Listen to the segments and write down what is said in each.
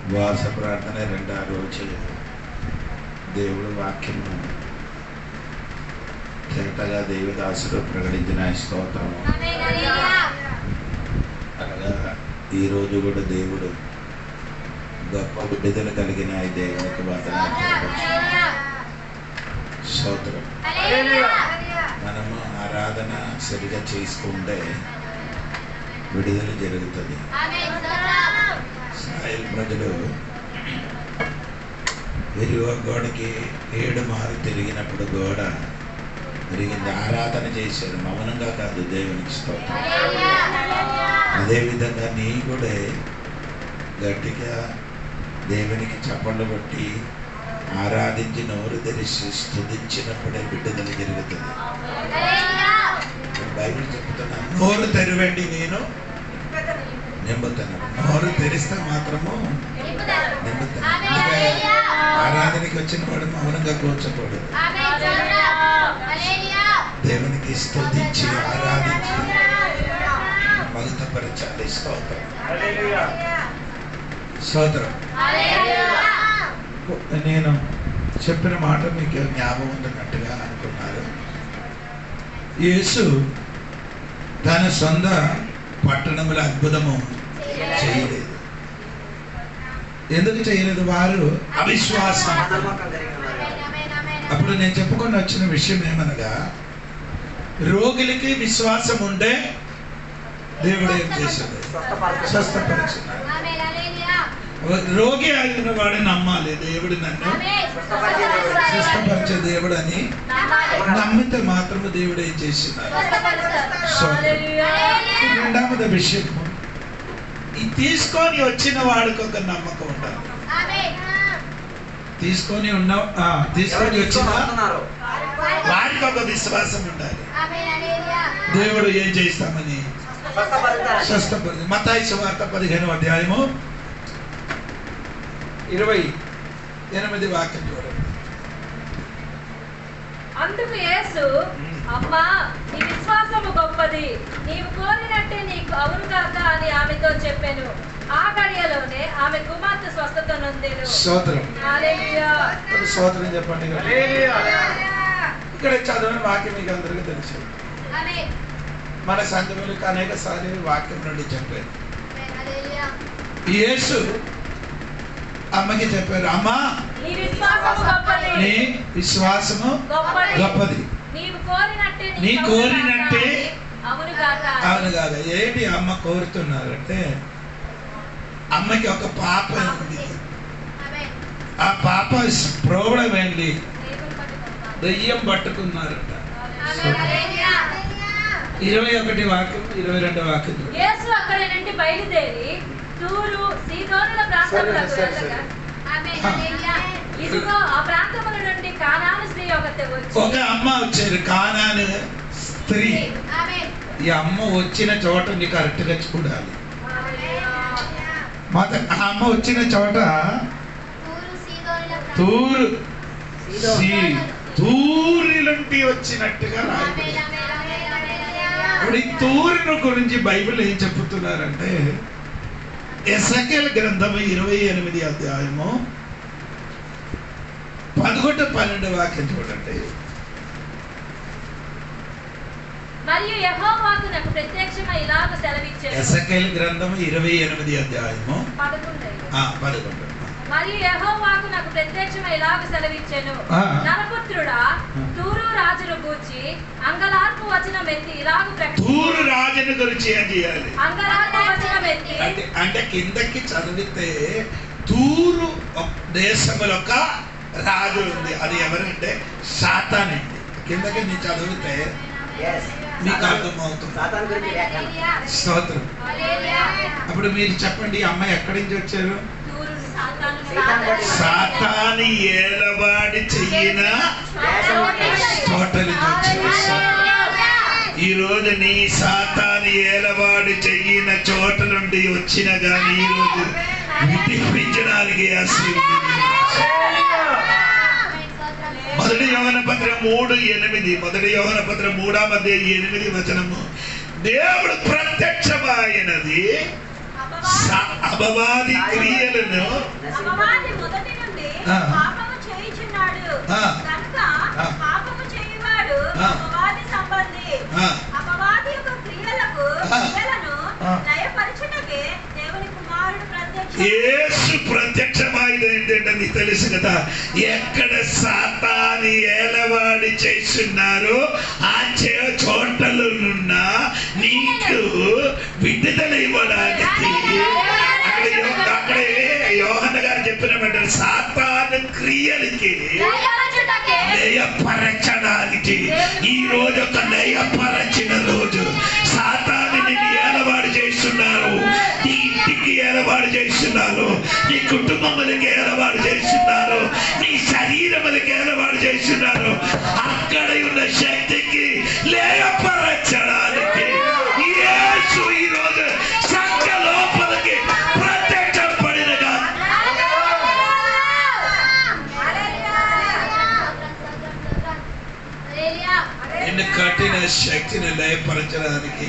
ఉపవాస ప్రార్థన రెండో రోజు దేవుడు వాక్యము తేటగా దేవదాసుడు ప్రకటించిన స్తోత్రము. అనగా ఈరోజు కూడా దేవుడు గొప్ప విడుదల కలిగిన దేవునికి స్తోత్రం. మనము ఆరాధన సరిగా చేసుకుంటే విడుదల జరుగుతుంది. ఇశ్రాయేలు ప్రజలు ఎరువ గోడకి 7 మారు తిరిగినప్పుడు గోడ తిరిగింది. ఆరాధన చేశారు, మౌనంగా కాదు, దేవునికి స్తోత్రం. అదేవిధంగా నీ కూడా గట్టిగా దేవునికి చప్పట్లు కొట్టి ఆరాధించి నోరు తెరిచి స్తుతించినప్పుడే విడుదల జరుగుతుంది. బైబిల్ చెప్తున్నా, నోరు తెరవండి నేను నింపుతాను. నోరు తెరిస్తే మాత్రము నింపుతాను. ఆరాధనకి వచ్చిన వాడు మౌనంగా కూర్చోకూడదు. దేవునికి స్తుతించి ఆరాధించి మగతపరచాలి. స్తోత్రం స్తోత్రం. నేను చెప్పిన మాట మీకు జ్ఞాపకం ఉంటున్నట్టుగా అనుకున్నారు. యేసు తన సొంత పట్టణముల అద్భుతము చేయలేదు. ఎందుకు చేయలేదు? వారు అవిశ్వాసం. అప్పుడు నేను చెప్పుకొని వచ్చిన విషయం ఏమనగా, రోగులకి విశ్వాసం ఉంటే దేవుడు ఏం చేశాడు? స్వస్థపరిచాడు. రోగి అయిన వాడు నమ్మాలి, దేవుడు నన్ను స్వస్థపరిచే దేవుడు అని నమ్మితే మాత్రమే దేవుడు ఏం చేసినాడు? రెండవది విషయం, ఈ తీసుకొని వచ్చిన వాడికి ఒక నమ్మకం ఉండాలి. తీసుకొని వచ్చిన వారికి ఒక విశ్వాసం ఉండాలి. దేవుడు ఏం చేస్తామని స్వస్థపరి. మత్తయి సువార్త 15వ అధ్యాయము 28 వాక్యం చూడండి. అందుకు యేసు, అమ్మా, నీ విశ్వాసము గొప్పది, నీవు కోరినట్టే నీకు అవును కాక అని ఆమెతో చెప్పాను. ఆ గడియలోనే ఆమె కుమార్తె స్వస్థత నొందెను. స్తోత్రం. హల్లెలూయా. స్తోత్రం చెప్పండి. ఇక్కడ చదివిన వాక్యం మీకు అందరికీ తెలుసు. మన సంఘములకు అనేక సార్లు వాక్యం నుండి చెప్పారు. యేసు అమ్మకి చెప్పారు, అమ్మా, నీ విశ్వాసము గొప్పది, నీ కోరినట్టే అవును కాక. ఏంటి అమ్మ కోరుతున్నారంటే, అమ్మకి ఒక పాప ఉంది. ఆ పాప ప్రాబ్లం ఏంటి? దయ్యం పట్టుకున్నారట. 21 వాక్యం 22 వాక్యం. యేసు అక్కడి నుండి బయలుదేరి తూరు సీదోనుల ప్రాంతములకు వెళ్ళగా, ఇదిగో ఆ ప్రాంతముల నుండి కానాను స్త్రీ ఒకతే వచ్చి. ఒక అమ్మ వచ్చారు, కానాను స్త్రీ. ఈ అమ్మ వచ్చిన చోట నీకు కరెక్ట్ గా చూడాలి. ఆ అమ్మ వచ్చిన చోట తూరిలుంటి వచ్చినట్టుగా రాయబడింది. ఇప్పుడు ఈ తూరిను గురించి బైబిల్ ఏం చెప్తున్నారంటే, ఎసెకెల్ గ్రంథము 28వ అధ్యాయము 11-12 వాక్యం చూడండి. మరియు యెహోవాకు నాకు ప్రత్యక్షమై ఇలాగ సెలవిచ్చెను. ఎసెకెల్ గ్రంథము 28వ అధ్యాయము 11. మరియు యెహోవాకు నాకు ప్రత్యక్షమై ఇలాగ సెలవిచ్చెను, నరపుత్రుడా, తూరు రాజును గూర్చి అంగలార్పు వచనం ఎత్తి ఇలాగ ప్రకటించు. తూరు రాజును గురించి ఏం చేయాలి? అంగలార్పు వచనం ఎత్తి. అంటే కిందకి చదివితే తూరు దేశములో ఒక రాజు ఉంది. అది ఎవరంటే సాతాను. కిందకి నీ చదివితే మీకు అర్థమవుతుంది. స్తోత్రం. అప్పుడు మీరు చెప్పండి, అమ్మాయి ఎక్కడి నుంచి వచ్చారు? సాతాను ఏలవాడి చెయ్యిన చోట నుంచి వచ్చారు. ఈ రోజు నీ సాతాను ఏలవాడి చెయ్యిన చోట నుండి వచ్చిన గాని ఈ రోజు విడిపించడానికి మొదటి యోహాను పత్రిక 3:8. మొదటి యోహాను పత్రిక 3వ అధ్యాయం 8 వచనము. దేవుడు ప్రత్యక్షమైనది అపవాది క్రియలను అపవాది మొదటి నుండి పాపము చేయుచున్నాడు కనుక పాపము చేయువాడు అపవాది సంబంధి. అపవాది యొక్క క్రియలను లయపరచుటకే దేవుని కుమారుడు యేసు ప్రత్యక్షమైంది ఏంటంటే నీకు తెలుసు కదా, ఎక్కడ సాతాను ఏలవాడి చేస్తున్నారో ఆ చోటలున్న నీకు విడుదల ఇవ్వడానికి అక్కడే యోహన్న గారు చెప్పినట్టు సాతాను క్రియలకి లయపరచడానికి ఈ రోజు ఒక లయపరచిన రోజు. సాతాను నిన్ను ఏలవాడు చేస్తున్నారు, నీ ఇంటికి ఏలవాడు చేస్తున్నారు, నీ కుటుంబములకి ఏలవాడు చేస్తున్నారు, నీ శరీరములకి ఏలవాడు చేస్తున్నారు. అక్కడ ఉన్న శక్తికి లయపరచడానికి యేసు ఈ రోజు సంఘ లోపలికి ప్రత్యక్షపడినగా నిన్ను కట్టిన శక్తిని లయపరచడానికి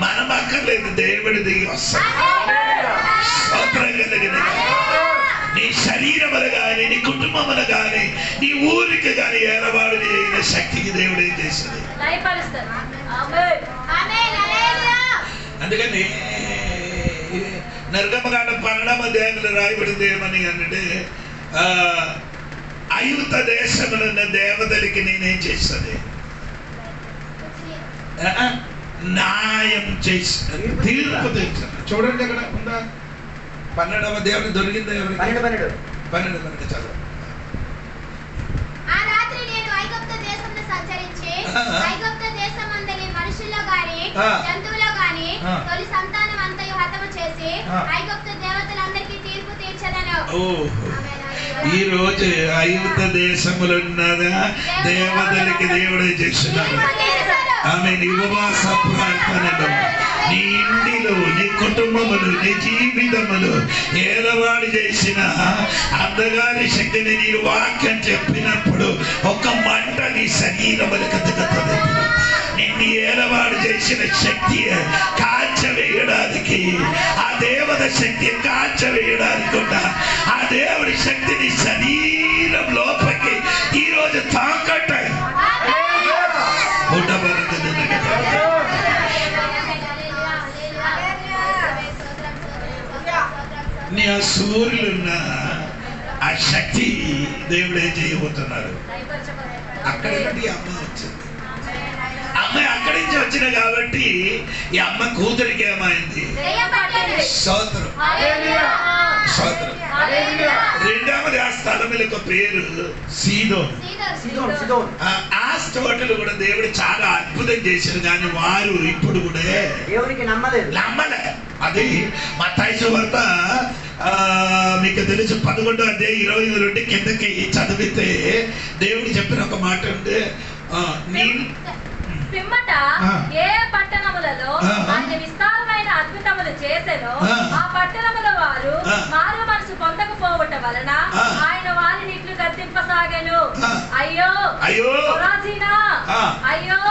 మనం అక్కర్లేదు, దేవుడి దిగి వస్తాడు. నీ శరీరములు గాని, నీ కుటుంబములు గాని, నీ ఊరికి గాని ఏలవాడు అయిన శక్తికి దేవుడు ఏం చేసింది? అందుకని నిర్గమకాండం 12వ అధ్యాయంలో రాయబడింది ఏమని అంటే, ఐగుప్త దేశంలో ఉన్న దేవతలకి నేనేం చేస్తుంది? న్యాయం చేసిన తీర్పు తెచ్చాను. చూడండి అక్కడ ఉందా? 12వ అధ్యాయం దొరికిందా ఎవరికి? 12 చదువు. మనుషుల్లో గాని జంతువులో గాని తొలి సంతానం అంతయు హతము చేసి ఐగుప్తు దేవతలందరికీ తీర్పు తీర్చదను. ఈ రోజు ఐగుప్త దేశములో ఉన్నదా దేవతలకి దేవుడే చేస్తున్నారు. ఆమె ఉపవాస ప్రార్థనలు నీ ఇంటిలో, నీ కుటుంబములు, నీ జీవితములు ఏలవాడు చేసిన అందగారి శక్తిని నీరు వాక్యం చెప్పినప్పుడు ఒక మంట నీ శరీరములకు దిగుతుంది. నిన్ను ఏలవాడు చేసిన శక్తి కాల్చవేయడానికి, ఆ దేవత శక్తి కాల్చవేయడానికి ఆ దేవుడి శక్తిని శరీరం లోపలికి ఈ రోజు తాకట్టాయి. నీ ఆ సూర్యులున్న ఆ శక్తి దేవుడు ఏం చేయబోతున్నారు? అక్కడి నుండి అమ్మ వచ్చింది. అమ్మాయి అక్కడి నుంచి వచ్చిన కాబట్టి ఈ అమ్మ కూతురికి ఏమైంది? స్తోత్రం. రెండవది ఆ స్థలం యొక్క పేరు సీదోన్. ఆ స్తోటలు కూడా దేవుడు చాలా అద్భుతం చేశారు, కానీ వారు ఇప్పుడు కూడా దేవునికి నమ్మలే. అది మత్తయి సువార్త మీకు తెలుసు 11వ అధ్యాయం 25 నుండి కిందకి చదివితే దేవుడు చెప్పిన ఒక మాట ఉంది. పిమ్మట ఏ పట్టణములలో ఆయన విస్తారమైన అద్భుతములు చేసెనో ఆ పట్టణముల వారు మారు మనసు పొందకపోవట వలన ఆయన వారిని ఇట్లు గద్దింపసాగెను. అయ్యో కొరాజీనా, అయ్యో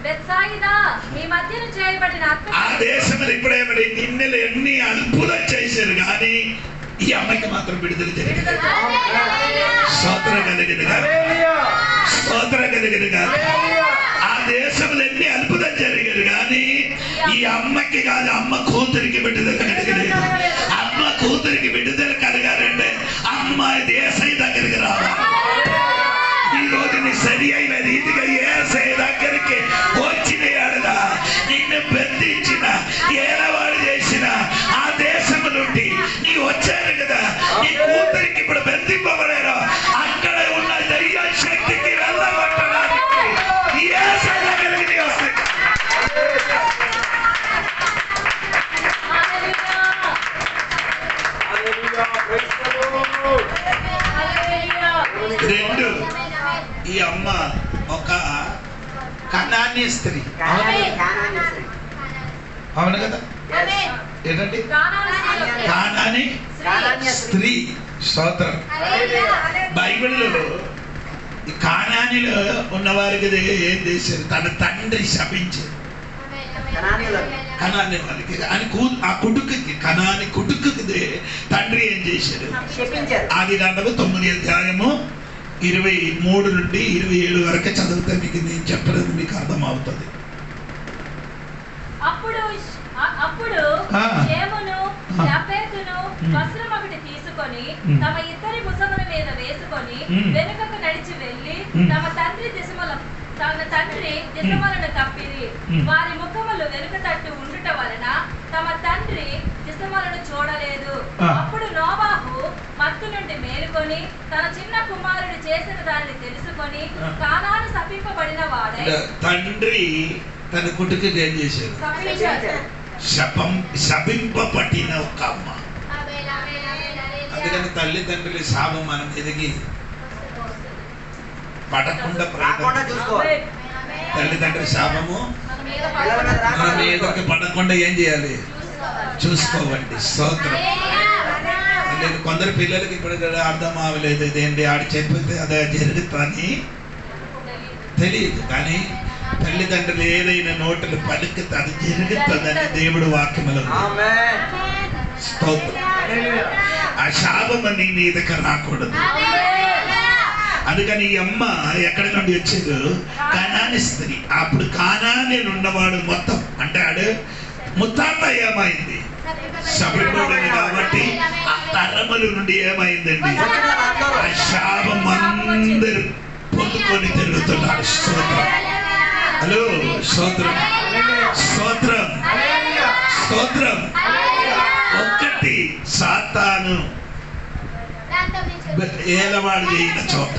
బెత్సాయిదా, మీ మధ్యన చేయబడిన ఆ దేశంలో ఇప్పుడేమడి నిన్నెలు ఎన్ని అద్భుతం చేశారు, కానీ ఈ అమ్మాయికి మాత్రం విడుదల జరిగింది. స్తోత్రం కలిగింది కాదు. ఆ దేశంలో ఎన్ని అద్భుతం జరిగారు, కానీ ఈ అమ్మకి కాదు, అమ్మ కూతురికి విడుదల కలిగలేదు. అమ్మ కూతురికి విడుదల కలగాలంటే అమ్మాయి దేశం దగ్గరికి రావాలి. ఈ రోజు నీ సరి అయిన రీతిగా ఏసై దగ్గరికి వచ్చిన ఆడదా నిన్ను బంధించిన ఏలవాడు చేసిన ఆ దేశం నుండి నీ వచ్చారు కదా, నీ కూతురికి ఇప్పుడు బంధింపబడారు. అక్కడ ఉన్న దైవ శక్తికి వెళ్ళగొట్టడానికి ఏసై దగ్గరికి వస్తాయి. రెండు, ఈ అమ్మ ఒక కనానీ స్త్రీ. అవును కదా? ఏంటంటే కానానీ స్త్రీ. స్తోత్రం. బైబిల్లో ఈ కానానీలో ఉన్నవారికి ఏం చేశారు? తన తండ్రి శపించారు. కనాని వాళ్ళకి అని ఆ కొడుకుకి కనాని కొడుకుకి తండ్రి ఏం చేశారు? ఆదికాండము 9వ అధ్యాయము 23 నుండి 27 వరకు చదివితే మీకు నేను చెప్పలేదు మీకు అర్థం అవుతుంది. అప్పుడు షేమును యాఫెతును వస్త్రం ఒకటి తీసుకొని తమ ఇద్దరి ముసముల మీద వేసుకొని వెనుకకు నడిచి వెళ్లి తమ తండ్రి దిశమలను కప్పిరి. వారి ముఖములు వెనుక తట్టు ఉండుట వలన తమ తండ్రి దిశమలను చూడలేదు. అప్పుడు నోవాహు మత్తు నుండి మేలుకొని తన చిన్న కుమారుడు చేసిన దానిని తెలుసుకొని కానాను శపింపబడిన వాడై తండ్రి తన కొడుకుకి ఏం చేశారు? శపింపబడిన ఒక అమ్మ. అందుకని తల్లిదండ్రుల శాపం మన మీదకి పడకుండా తల్లిదండ్రుల శాపము మన మీదకి పడకుండా ఏం చేయాలి? చూసుకోవండి. స్తోత్రం. లేదు కొందరు పిల్లలకి ఇప్పుడు అర్థం అవ్వలేదు, ఇదేంటి ఆడు చెప్పితే అదే జరుగుతుందని తెలియదు. కానీ తల్లిదండ్రులు ఏదైనా నోటులు పలికితే అది జరుగుతుందని దేవుడు వాక్యములో. స్తోత్రం. ఆ శాపం నీ మీదకి రాకూడదు. అందుకని ఈ అమ్మ ఎక్కడి నుండి వచ్చారు? కనాని స్త్రీ. అప్పుడు కానాని ఉన్నవాడు మొత్తం అంటే ఆడు ముత్తాత ఏమైంది? శబరిపోయింది. కాబట్టి ఆ తరముల నుండి ఏమైందండి? ఆ శాపం అందరు పొందుకొని తిరుగుతున్నారు. స్తోత్రం. హలో, స్తోత్రం, స్తోత్రం, స్తోత్రం. ఒకటి సాతాను ఏలవాడు చేయన చోట,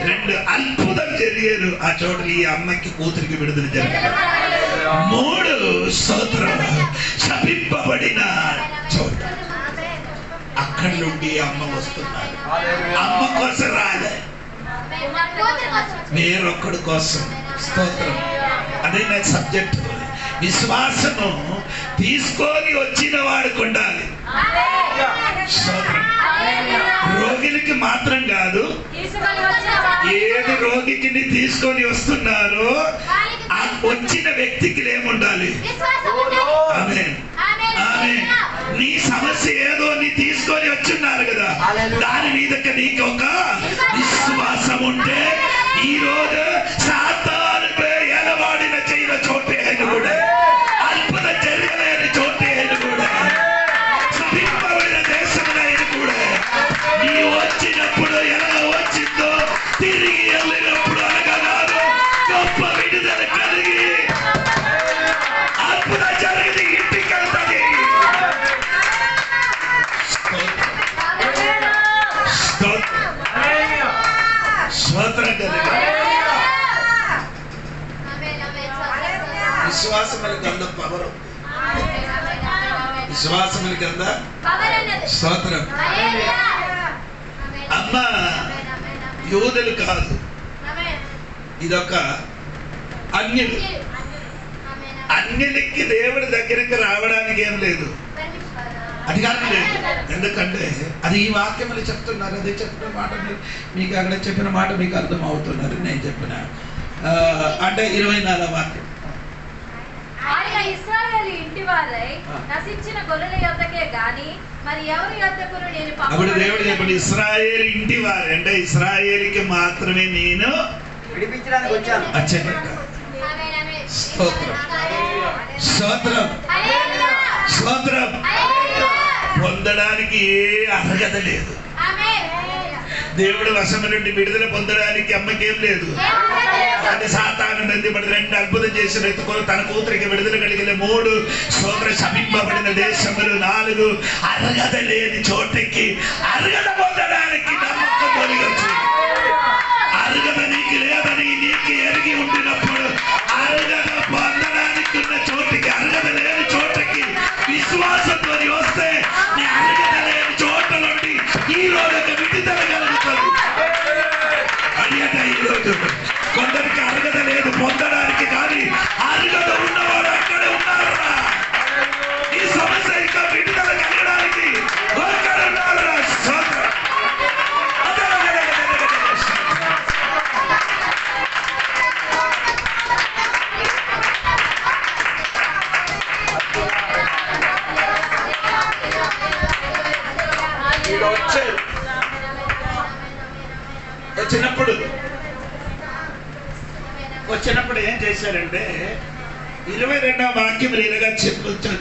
2 అద్భుతం జరిగారు ఆ చోట. ఈ అమ్మకి కూతురికి విడుదల జరిగారు. 3 స్తోత్రం శపింపబడిన చోట. అక్కడి నుండి అమ్మ వస్తున్నారు. అమ్మ కోసం రాలే, వేరొక్కడి కోసం. స్తోత్రం. అదే నా సబ్జెక్ట్. విశ్వాసము తీసుకొని వచ్చిన వాడికి ఉండాలి. స్తోత్రం. రోగికి మాత్రం కాదు, ఏది రోగికి తీసుకొని వస్తున్నారో ఆ వచ్చిన వ్యక్తికి ఏముండాలి? ఆమేన్, ఆమేన్. నీ సమస్య ఏదో నీ తీసుకొని వచ్చున్నారు కదా, దాని మీదకి నీకు ఒక విశ్వాసం ఉంటే ఈ రోజు సాతానుపై ఎలవాడిన చేయన చోటే ఆయన కూడా, అద్భుతం జరగలేని చోటే ఆయన కూడా, శపింపబడిన దేశంలో ఆయన కూడా, నీ వచ్చినప్పుడు ఎలా వచ్చిందో తిరిగి వెళ్ళినప్పుడు అనగా కాదు, గొప్ప విడుదల కలిగి అద్భుతం జరిగింది. ఇంటికి వెళ్తుంది. స్తోత్రం కలిగి విశ్వాసముల కింద పవర్, విశ్వాసముల కింద స్తోత్రం. అమ్మ యూదులు కాదు, ఇదొక అన్యులు. అన్యులకి దేవుడి దగ్గరికి రావడానికి ఏం లేదు, అధికారం లేదు. ఎందుకంటే అది ఈ వాక్యములు చెప్తున్నారు. అదే చెప్పిన మాట మీకు అక్కడ చెప్పిన మాట మీకు అర్థం అవుతున్నారు. నేను చెప్పిన అంటే 24వ వాక్యం. అప్పుడు దేవుడు చెప్పండి, ఇశ్రాయేలు ఇంటి వారు అంటే ఇశ్రాయేలుకి మాత్రమే నేను విడిపించడానికి వచ్చాను. స్తోత్రం, స్తోత్రం, స్తోత్రం. పొందడానికి ఏ అర్హత లేదు. దేవుడు వశము నుండి విడుదల పొందడానికి అమ్మకేం లేదు. అది సాతాను నందిపడి 2 అద్భుతం చేసిన ఎత్తుకొని తన కూతురికి విడుదల కలిగిన 3 స్తోత్ర శపింపబడిన దేశములు 4 అర్హత లేని చోటికి అర్హత పొందడానికి నమ్మకం కలిగొచ్చు. అర్హత నీకు లేదని నీకు ఎరిగి ఉండినప్పుడు అర్హత పొందడానికి ఉన్న చోటికి, అర్హత లేని చోటికి విశ్వాసంతో వస్తే నీ అర్హత లేని చోట నుండి ఈ రోజు విడుదల కలుగుతుంది. అడిగట ఈరోజు కొందరికి అర్హత లేదు పొందడానికి, కానీ అర్హత ఉన్నవాడు అక్కడే ఉన్నారా? ఈ సమస్య ఇంకా విడుదల కలగడానికి అక్కడ ఉన్నారా? వచ్చినప్పుడు ఏం చేశారంటే 22వ వాక్యం ఇలాగా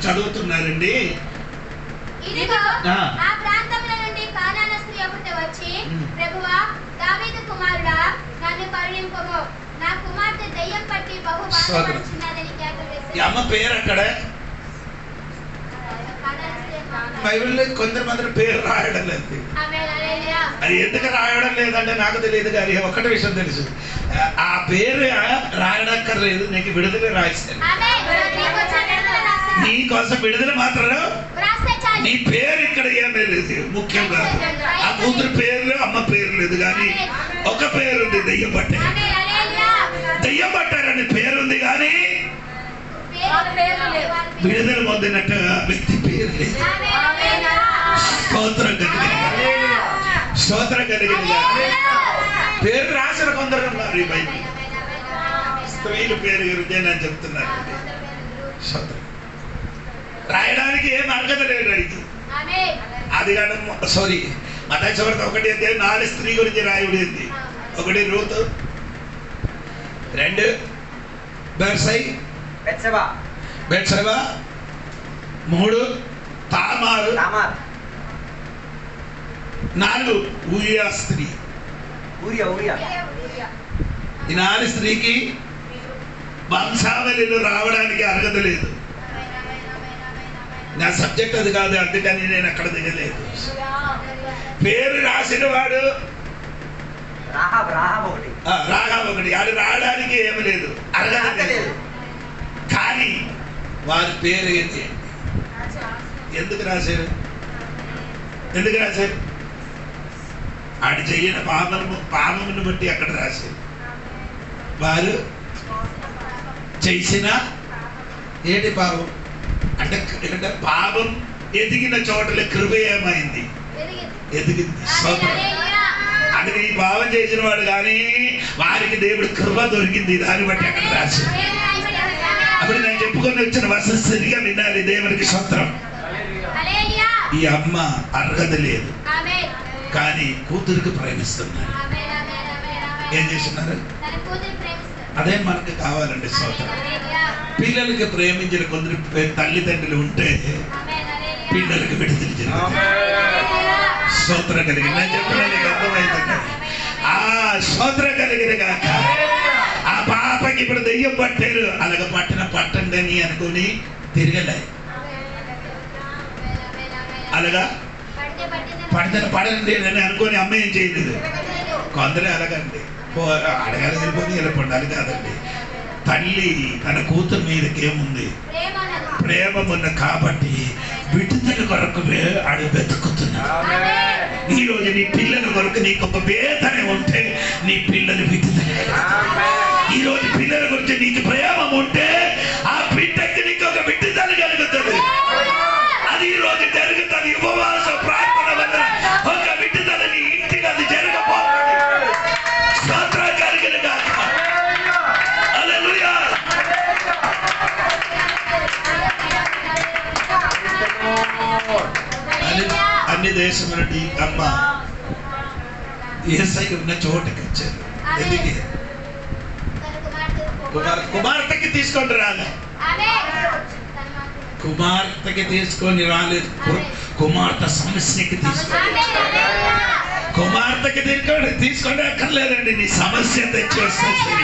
చదువుతున్నారండి. ఇదిగో ఆ ప్రాంతముల నుండి కానాన స్త్రీ ఒకటి వచ్చి, ప్రభువా, దావీదు కుమారుడా, నన్ను కరుణింపుము, నా కుమార్తె దయ్యం పట్టి బహు బాధపడుచున్నదని కేకలు వేసింది. ఈ అమ్మ పేరు అక్కడ బైబిల్లో కొందరు పేరు రాయడం లేదు. అది ఎందుకు రాయడం లేదంటే నాకు తెలియదు, కానీ ఒకటి విషయం తెలుసు, ఆ పేరు రాయడక్కర్లేదు, నీకు విడుదల రాయిస్తాను. నీ కోసం విడుదల మాత్రం, నీ పేరు ఇక్కడ ఏమీ లేదు. ముఖ్యంగా ఆ కూతురు పేరు, అమ్మ పేరు లేదు, కానీ ఒక పేరు ఉంది, దెయ్యం పట్టారు. దెయ్యం పట్టారని పేరుంది, కానీ విడుదల పొందినట్టు వ్యక్తి పేరు లేదు. స్తోత్రం కలిగింది. పేరు రాసిన కొందరు ఉన్నారు ఈ బైబిల్. స్త్రీల పేరు గురించి నేను చెప్తున్నాను. రాయడానికి ఏం అర్హత లేదు. అది కాదు, సారీ, మత్తయి సువార్త 1:4 స్త్రీ గురించి రాయబడింది. 1 రూతు, 2 బెత్షెబా, 3 తామారు, 4 ఊరియా స్త్రీ. ఈ 4 స్త్రీకి వంశావళిలో రావడానికి అర్హత లేదు. నా సబ్జెక్ట్ అది కాదు, అందుకని నేను అక్కడ దిగలేదు. పేరు రాసిన వాడు రాఘవ ఒకటి, ఆడు రావడానికి ఏమి లేదు, అర్హత లేదు. కానీ వారి పేరు ఏంటి? ఎందుకు రాశారు? ఆడు చెయ్యిన పాపమును బట్టి అక్కడ రాశారు. వారు చేసిన ఏంటి పాపం అంటే పాపం ఎదిగిన చోటలో కృప ఏమైంది? ఎదిగింది. అది నీ పాపం చేసిన వాడు, కానీ వారికి దేవుడు కృప దొరికింది, దాన్ని బట్టి అక్కడ రాశారు. అప్పుడు నేను చెప్పుకొని వచ్చిన వసతి సరిగా వినాలి. దేవునికి స్తోత్రం. ఈ అమ్మ అర్హత లేదు, కానీ కూతురికి ప్రేమిస్తున్నారు. ఏం చేస్తున్నారు? అదే మనకు కావాలండి. స్తోత్రం. పిల్లలకి ప్రేమించిన కొందరు తల్లిదండ్రులు ఉంటే పిల్లలకి విడుదల జరుగుతుంది. స్తోత్రం కలిగి నేను చెప్పిన నీకు అర్థమవుతుంది. ఆ స్తోత్రం కలిగిన కాక ఆ పాపకి ఇప్పుడు దెయ్యం పట్టారు, అలాగ పట్టండి అని అనుకుని తిరగలే. అలాగా పడండి అని అనుకొని అమ్మ ఏం చేయలేదు. కొందరే అలాగండి, అడగాలి వెళ్ళిపోయి వెళ్ళిపోండి, అది కాదండి. తల్లి తన కూతురు మీదకి ఏముంది? ప్రేమ ఉన్న కాబట్టి విడుదల కొరకు ఆడు వెతుకుతున్నాడు. ఈ రోజు నీ పిల్లల కొరకు నీకు ఒక వేదన ఉంటే నీ పిల్లలు విడుదల. ఈ రోజు పిల్లల గురించి నీకు ప్రేమ ఉంటే ఆ బిడ్డకి నీకు ఒక విడుదల కలుగుతుంది. అది ఈ రోజు జరుగుతుంది. ఉపవాస ప్రార్థన వల్ల ఒక విడుదల నీ ఇంటికి అది జరగబోతుంది. స్తోత్రం కలిగిన గాక. హల్లెలూయా. అన్ని దేశం నుండి అమ్మ యేసయ్య ఉన్న చోటకి వచ్చారు. ఎందుకు? కుమార్తెకి తీసుకొని రాలే. కుమార్తెకి తీసుకొని రాలేదు, కుమార్తె సమస్యకి తీసుకొని. కుమార్తెకి తీసుకొని అక్కర్లేదండి, నీ సమస్య తెచ్చి వస్తుంది.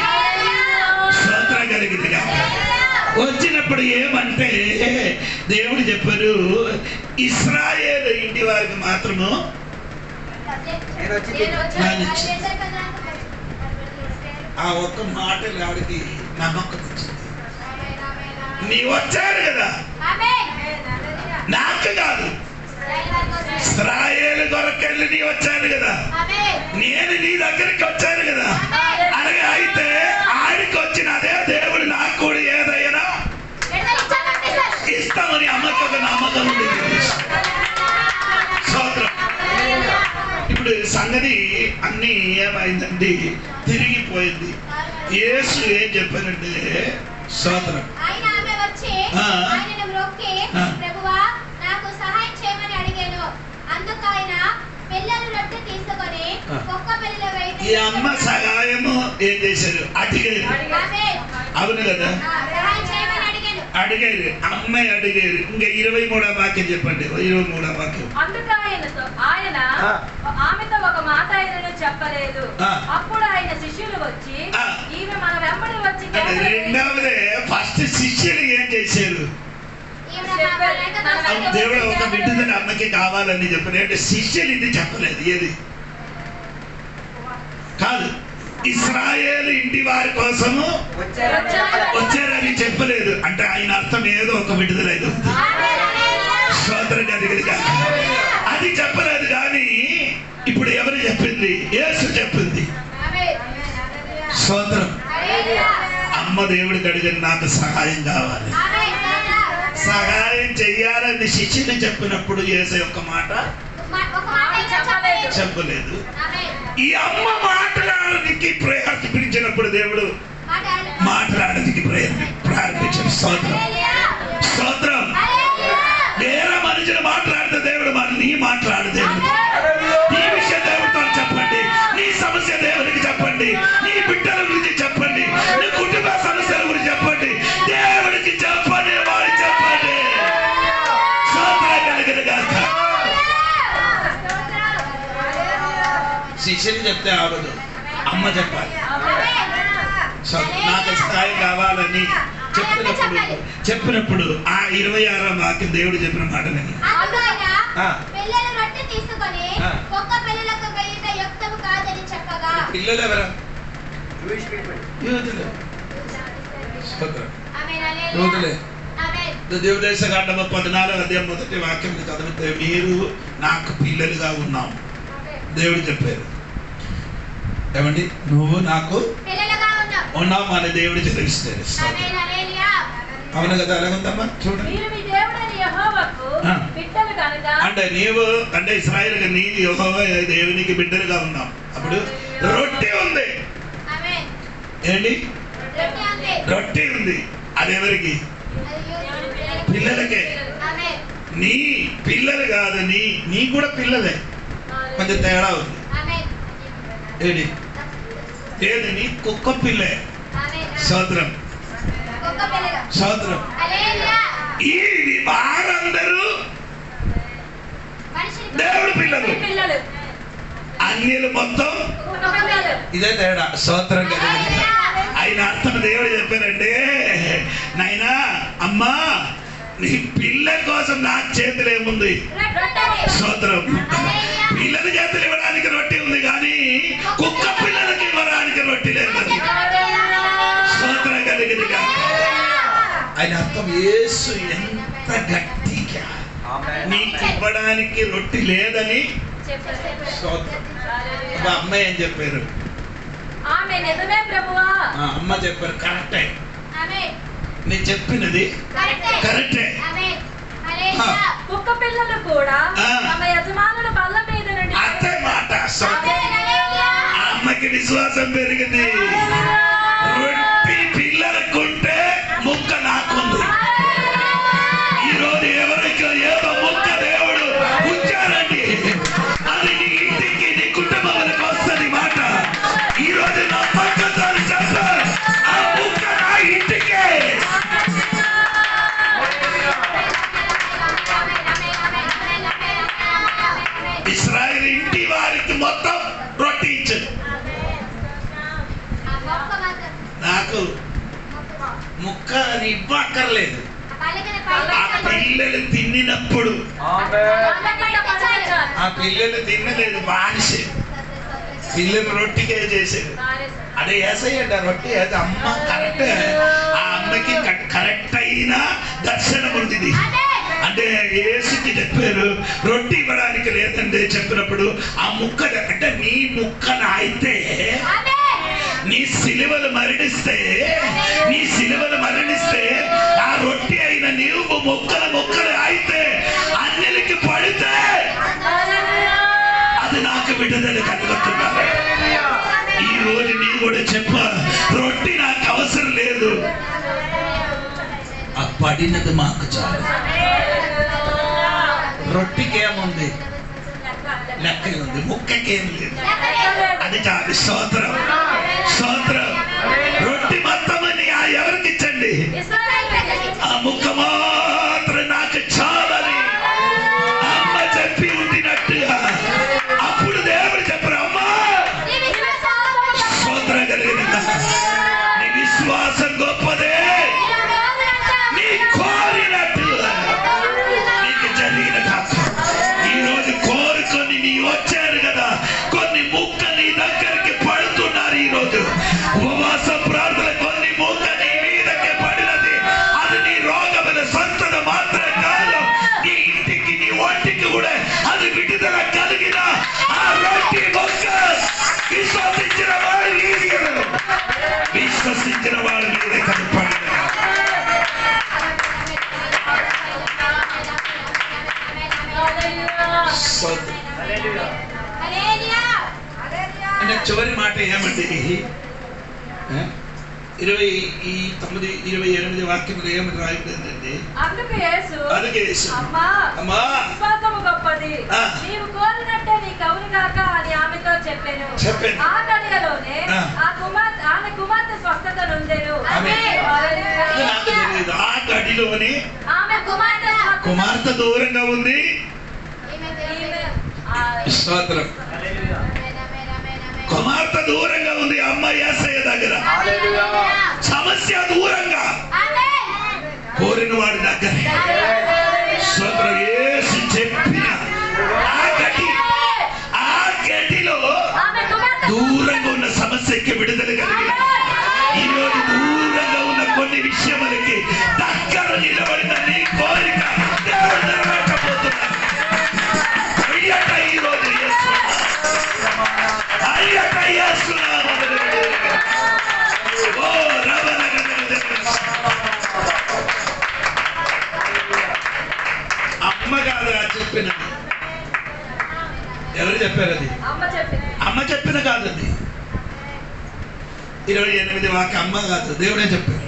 స్తోత్రం కలిగింది. వచ్చినప్పుడు ఏమంటే దేవుడు చెప్పారు, ఇశ్రాయేలు ఇంటి వారికి మాత్రము ఆ ఒక్క మాట ఆవిడకి నమ్మకం వచ్చింది. నీ వచ్చారు కదా, నాకు కాదు, ఇశ్రాయేలు కొరకెళ్ళి నీ వచ్చాను కదా, నేను నీ దగ్గరికి వచ్చాను కదా. అలాగే అయితే ఆడికి వచ్చిన అదే దేవుడు నాకు కూడా ఏదైనా ఇస్తామని అమ్మకి ఒక నమ్మకం ఉండేది. ఇప్పుడు సంగతి అన్ని ఏమైందండి, తిరిగిపోయింది. యేసు ఏం చెప్పారంటే, స్తోత్రం, ఈ అమ్మ సహాయము ఏం చేశారు? అడిగారు. అవును కదా, అడిగారు. అమ్మాయి అడిగారు. ఇంకా 23వ వాక్యం చెప్పండి. 23వ వాక్యం. అందుకు ఆయన ఆమెతో ఒక మాట ఆయనను చెప్పలేదు. అప్పుడు ఆయన శిష్యులు వచ్చి ఈమె మన వెంబడి వచ్చి రెండవదే ఫస్ట్ శిష్యులు ఏం చేశారు? దేవుడు ఒక విడుదల అమ్మకి కావాలని చెప్పారు. అంటే శిష్యులు ఇది చెప్పలేదు. ఏది కాదు, ఇశ్రాయేలు ఇంటి వారి కోసము వచ్చారని చెప్పలేదు. అంటే ఆయన అర్థం ఏదో ఒక విడుదల అయితే స్తోత్రం కలిగిన అది చెప్పలేదు. కానీ ఇప్పుడు ఎవరు చెప్పింది? యేసు చెప్పింది. స్తోత్రం. అమ్మ దేవుడికి అడిగిన నాకు సహాయం కావాలి, సహాయం చెయ్యాలని శిష్యుని చెప్పినప్పుడు యేసు యొక్క మాట చెప్పలేదు. ఈ అమ్మ మాట్లాడడానికి ప్రయత్నించినప్పుడు దేవుడు మాట్లాడడానికి ప్రారంభించాడు. స్తోత్రం స్తోత్రం. వేరే మనుషులు మాట్లాడితే దేవుడు నీ మాట్లాడు. దేవుడు నీ విషయం దేవుడితో చెప్పండి. నీ సమస్య దేవుడికి చెప్పండి. నీ బిడ్డల గురించి చెప్పండి. నీ కుటుంబ సమస్యల గురించి చెప్పండి. దేవుడికి చెప్పండి, వాడికి చెప్పండి. స్తోత్రం కలిగిన గాక. శిష్యులు చెప్తే అవదు, అమ్మ చెప్పాలి. నాకు సహాయం కావాలని చెప్పినప్పుడు ఆ 26వ వాక్యం దేవుడు చెప్పిన మాట నేను పిల్లలు ఎవరా? దేవుదేశ కాండమ 14వ అధ్యాయం 1వ వాక్యం చదివితే మీరు నాకు పిల్లలుగా ఉన్నాం దేవుడు చెప్పారు. ఏమండి? నువ్వు నాకు ఉన్నావు అని దేవుడు చదివిస్తారు. అవును కదా, అలాగుందమ్మా. చూడండి, అంటే నీవు అంటే ఇశ్రాయేలుగా నీ యెహోవా దేవునికి బిడ్డలుగా ఉన్నాం. అప్పుడు రొట్టె ఉంది. ఏంటి? రొట్టె ఉంది. అదెవరికి? పిల్లలకే. నీ పిల్లలు కాదు, నీ కూడా పిల్లలే. కొంచెం తేడా ఉంది. ఏంటి? లేదు, నీ కుక్క పిల్లే. స్తోత్రం స్తోత్రం. ఈ వారందరూ దేవుడు పిల్లలు, అన్యులు మొత్తం ఇదే తేడా. స్తోత్రం కదా. ఆయన అర్థం దేవుడు చెప్పారంటే, నాయనా అమ్మా నీ పిల్లల కోసం నా చేతులు ఏముంది? స్తోత్రం. పిల్లల చేతులు ఇవ్వడానికి రొట్టె ఉంది, కానీ కుక్క పిల్లలకి ఇవ్వడానికి రొట్టె లేదు. స్తోత్రం కలిగిందిగా. ఆయన అర్థం యేసు ఎంత గట్టిగా నీకు ఇవ్వడానికి రొట్టె లేదని. అమ్మాయి ఏం చెప్పారు? అమ్మ చెప్పారు కరెక్టే. నేను చెప్పినది కరెక్టే. కుక్క పిల్లలు కూడా తమ యజమానుల బల్ల మీద నుండి అదే మాట. అమ్మకి విశ్వాసం పెరిగింది. రొట్టె పిల్లలకుంటే ముక్క నాకుంది. ఈరోజు ఎవరికి ఏదో ముక్క దేవుడు ఉంచారండి, అది నీ ఇంటికి నీ కుటుంబాలకు వస్తుంది మాట. ఈరోజు నా పక్కతో చెప్పారు, ఆ ముక్క నా ఇంటికే. ఇశ్రాయేలు ఇంటి వారికి మొత్తం రొట్టె ఇచ్చాడు. నాకు ముక్క అని ఇవ్వక్కర్లేదు. ఆ పిల్లలు తిన్నప్పుడు ఆ పిల్లలు తినలేదు, బానిసే. పిల్లలు రొట్టెకే చేసేది. అదే వేసేయండి ఆ రొట్టె. అది అమ్మ కరెక్ట్. ఆ అమ్మకి కరెక్ట్ అయిన దర్శనం ఉంది. అంటే యేసుకి చెప్పారు రొట్టె ఇవ్వడానికి లేదంటే చెప్పినప్పుడు ఆ ముక్క అంటే నీ ముక్కన అయితే నీ సిలువలు మరణిస్తే ఆ రొట్టె అయిన నీవు ముక్కలు అయితే అన్నిలకి పడితే అది నాకు విడుదల కలుగుతున్నారు. ఈ రోజు నీ కూడా చెప్ప, రొట్టె నాకు అవసరం లేదు, ఆ పడినది మాకు చాలు. రొట్టెకి ఏముంది? లెక్క ఉంది, ముక్కకేం లేదు. అది చాలు. స్తోత్రం, స్తోత్రం. రొట్టి మొత్తం ఎవరికి ఇచ్చండి? ఆ ముక్క మాత్రం నాకు చాలని అమ్మ చెప్పి ఉండినట్టుగా అప్పుడు దేవుడు చెప్పరు, అమ్మా స్తోత్రం కలిగిన నీ విశ్వాసం గొప్పదే, నీ కోరినట్టుగా నీకు జరిగిన కాక. ఈరోజు కోరుకొని నీ వచ్చారు కదా, కొన్ని ముక్క నీ దగ్గరికి పడుతున్నారు. ఈరోజు ఉపవాస ప్రార్థన కొన్ని ముక్క నీ మీదకి పడినది. అది నీ రోగమైన సంతన మాత్రం కాదు, నీ ఇంటికి నీ ఒంటికి కూడా అది విడుదల కలిగిన ఆ రొట్టి మొక్క విశ్వసించిన వాడు వీడియను, విశ్వసించిన వాడు మీద కనపడిన. అంటే చివరి మాట ఏమండి? 29-28 వాక్యంలో ఏమని రాయబడిందండి? అందుకు యేసు అమ్మా విశ్వాసము గొప్పది, నీవు కోరినట్టే నీ కవులుగాక అని ఆమెతో చెప్పాను. ఆ గడియలోనే ఆమె కుమార్తె స్వస్థత నొందెను. ఆ గడిలోనే ఆమె కుమార్తె దూరంగా ఉంది. స్తోత్రం. కుమార్తె దూరంగా ఉంది. అమ్మ యేసయ్య దగ్గర, సమస్య దూరంగా, కోరిన వాడి దగ్గర. స్తోత్రం. యేసు చెప్పిన ఆ గడిలో దూరంగా ఉన్న సమస్యకి విడుదల కలిగిన. ఈరోజు దూరంగా ఉన్న కొన్ని విషయములకి దగ్గర నిలబడిన నీ కోరిక దేవుడు నెరవేర్చబోతున్నాడు. ఈరోజు అమ్మ కాదు చెప్పిన. ఎవరు చెప్పారు? అది అమ్మ చెప్పిన కాదు. అది 28 వాక్యం అమ్మ కాదు, దేవుడే చెప్పారు.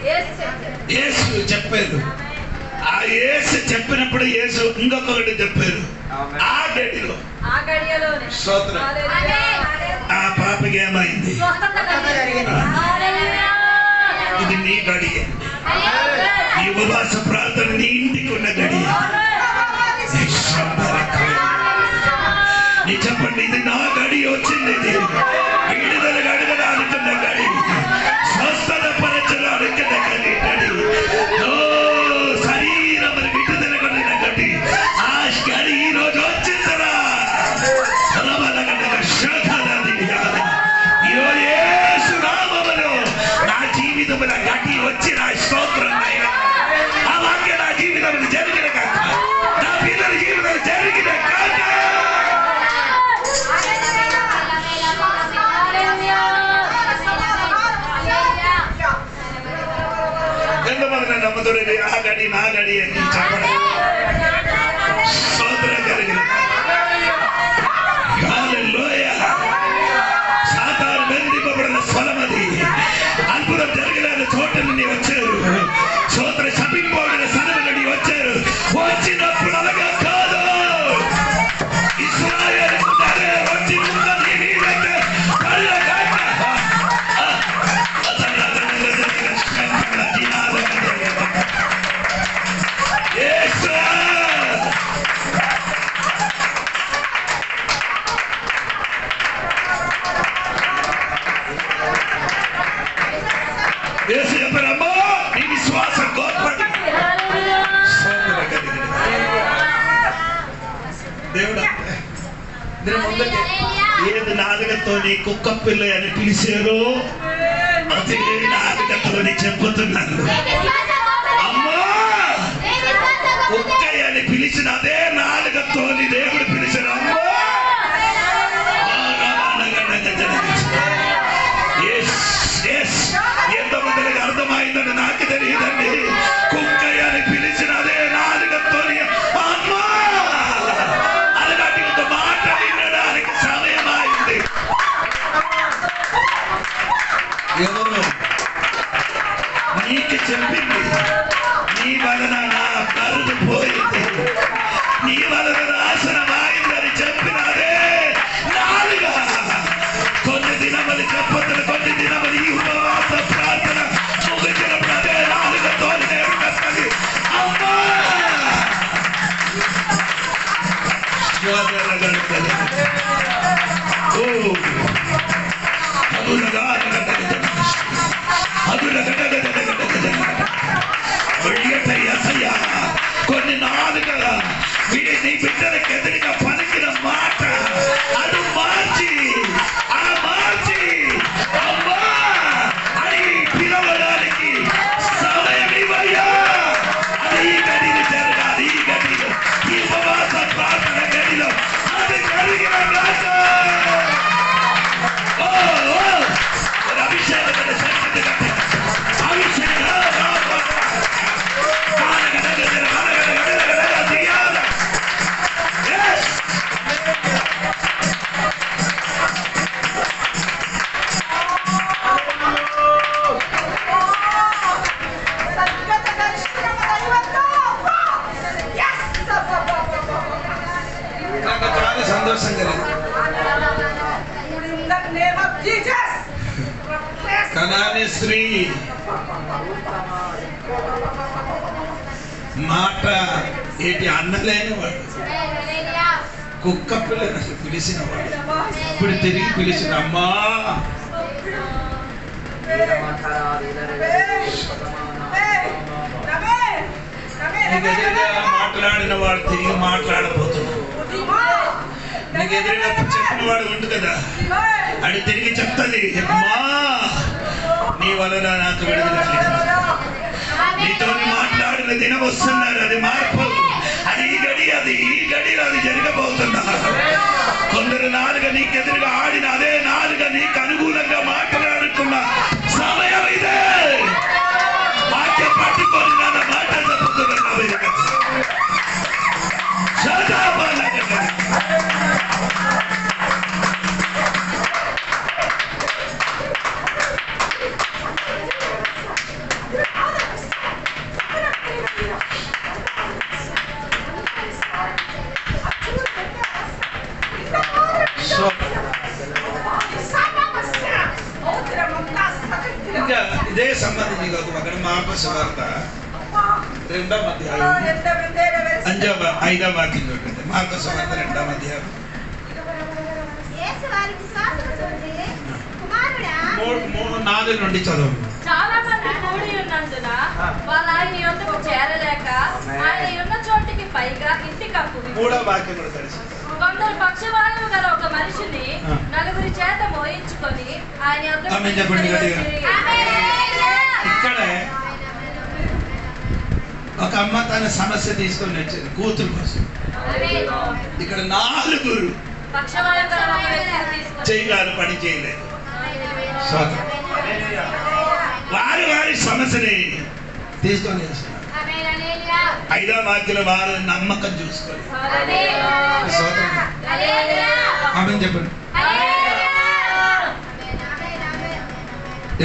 యేసు చెప్పారు. ఆ యేసు చెప్పినప్పుడు యేసు ఇంకొకటి చెప్పారు. ఆ గడిలో స్తోత్రం. ఆ పాపకి ఏమైంది? ఇది నీ గడియ. ఈ ఉపవాస ప్రార్థన నీ ఇంటికి ఉన్న గడియ. నీ చెప్పండి, ఇది నా గడి వచ్చింది. ఇది విడుదల అడగడానికి ఉన్న గడి, స్వస్థత పరచడానికి గడి, శరీరం విడుదల కలిగిన గడి. ఆ గడి ఈ రోజు వచ్చిందరా. నా జీవితముల గడి వచ్చి నా స్తోత్రం. ఆ వాక్య నా జీవితం జరిగిన కాక, నా పిల్లల జీవితం జరిగిన కాక. ఎంతమంది నన్ను నమ్ముతుంది? ఆ గడి నా గడి అని చెప్పండి. స్తోత్రం కలిగిన సాతాను బంధింపబడిన స్వరమది. అద్భుతం జరిగిన చోటను నీ వచ్చారు. స్తోత్ర శపింపబడిన సనమని వచ్చారు. వచ్చినప్పుడు అలాగా కాదు. ఇశ్రాయేలు వచ్చి చెప్పారమ్మా, నీ విశ్వాసం గొప్పది. దేవుడు ఏది నాలుగతోని కుక్క పిల్ల అని పిలిచారో అదే నాలుగతోని చెప్పుతున్నాను. అమ్మా కుక్క అని పిలిచిన అదే నాలుగతోని దేవుడు పిలిచారు. అమ్మా ఎంతమందికి అర్థమైందని నాకు తెలియదండి. కుక్కయ్య అని పిలిచిన అదే నాలుగతోని అమ్మా అలాంటి ఒక మాట వినడానికి సమయం అయింది. ఎవరు నీకు చెప్పింది? నీ వలన నా కరువు పోయింది, నీ వలన నాశనం కొన్ని నాలుగల వీడి నీ బిడ్డలకు ఎదురుగా పలికిన మాట అది మార్చి అమ్మా అని పిలవడానికి సమయం ఇవ్వయ్యా. అది ఈ గడిలో జరగాలి. ఈ గడిలో ఈ ఉపవాస ప్రార్థన గడిలో అది కలిగిన మాట అభిషేకం సంతోషం కలిగింది. కనాని స్త్రీ మాట ఏంటి అన్నలేని వాడు, కుక్క పిలిచిన వాడు ఇప్పుడు తిరిగి పిలిచిన అమ్మా. నీకు ఎదురుగా మాట్లాడిన వాడు తిరిగి మాట్లాడబోతున్నాడు. నీకు ఎదురుగా చెప్పిన వాడు ఉండు కదా, అది తిరిగి చెప్తుంది అమ్మా నీ వలన నాకు విడుదల కలిగింది. నీతో మాట్లాడిన దినం వస్తున్నారు. అది మార్పు. అది ఈ గడి అది జరగబోతున్నారు. కొందరు నాలుగ నీకు ఎదురుగా ఆడిన అదే నాలుగ నీకు అనుకూలంగా మాట్లాడుతున్న సమయం ఇదే. వాక్యం పట్టుకొని నా మాట చెప్పుతున్నా. ఇంకా ఇదే సంబంధించి అక్కడ మార్కసు వార్త 2వ అధ్యాయం 5వ వాక్యం చూడండి. మార్కసు వార్త 2వ అధ్యాయం 4 నుండి చదవండి. చాలా మంది కూడి ఉన్నందున వాళ్ళు ఆయన యొద్దకు చేరలేక ఆయన ఉన్న చోటికి పైగా ఇంటి కప్పు 3వ వాక్యం కూడా తెలుసు. కొందరు పక్షవాయువు గల ఒక మనిషిని నలుగురి చేత మోయించుకొని ఆయన యొద్దకు ఇక్కడే ఒక అమ్మ తన సమస్య తీసుకొని వచ్చింది కూతురు కోసం. ఇక్కడ 4 పక్షవాయువు గల ఒక వ్యక్తిని తీసుకొని చేయగారు పని చేయలేదు. వారి సమస్యని తీసుకొని చేస్తున్నారు. 5వ వాక్యంలో వారు నమ్మకం చూసుకోవాలి. ఆమె చెప్పండి.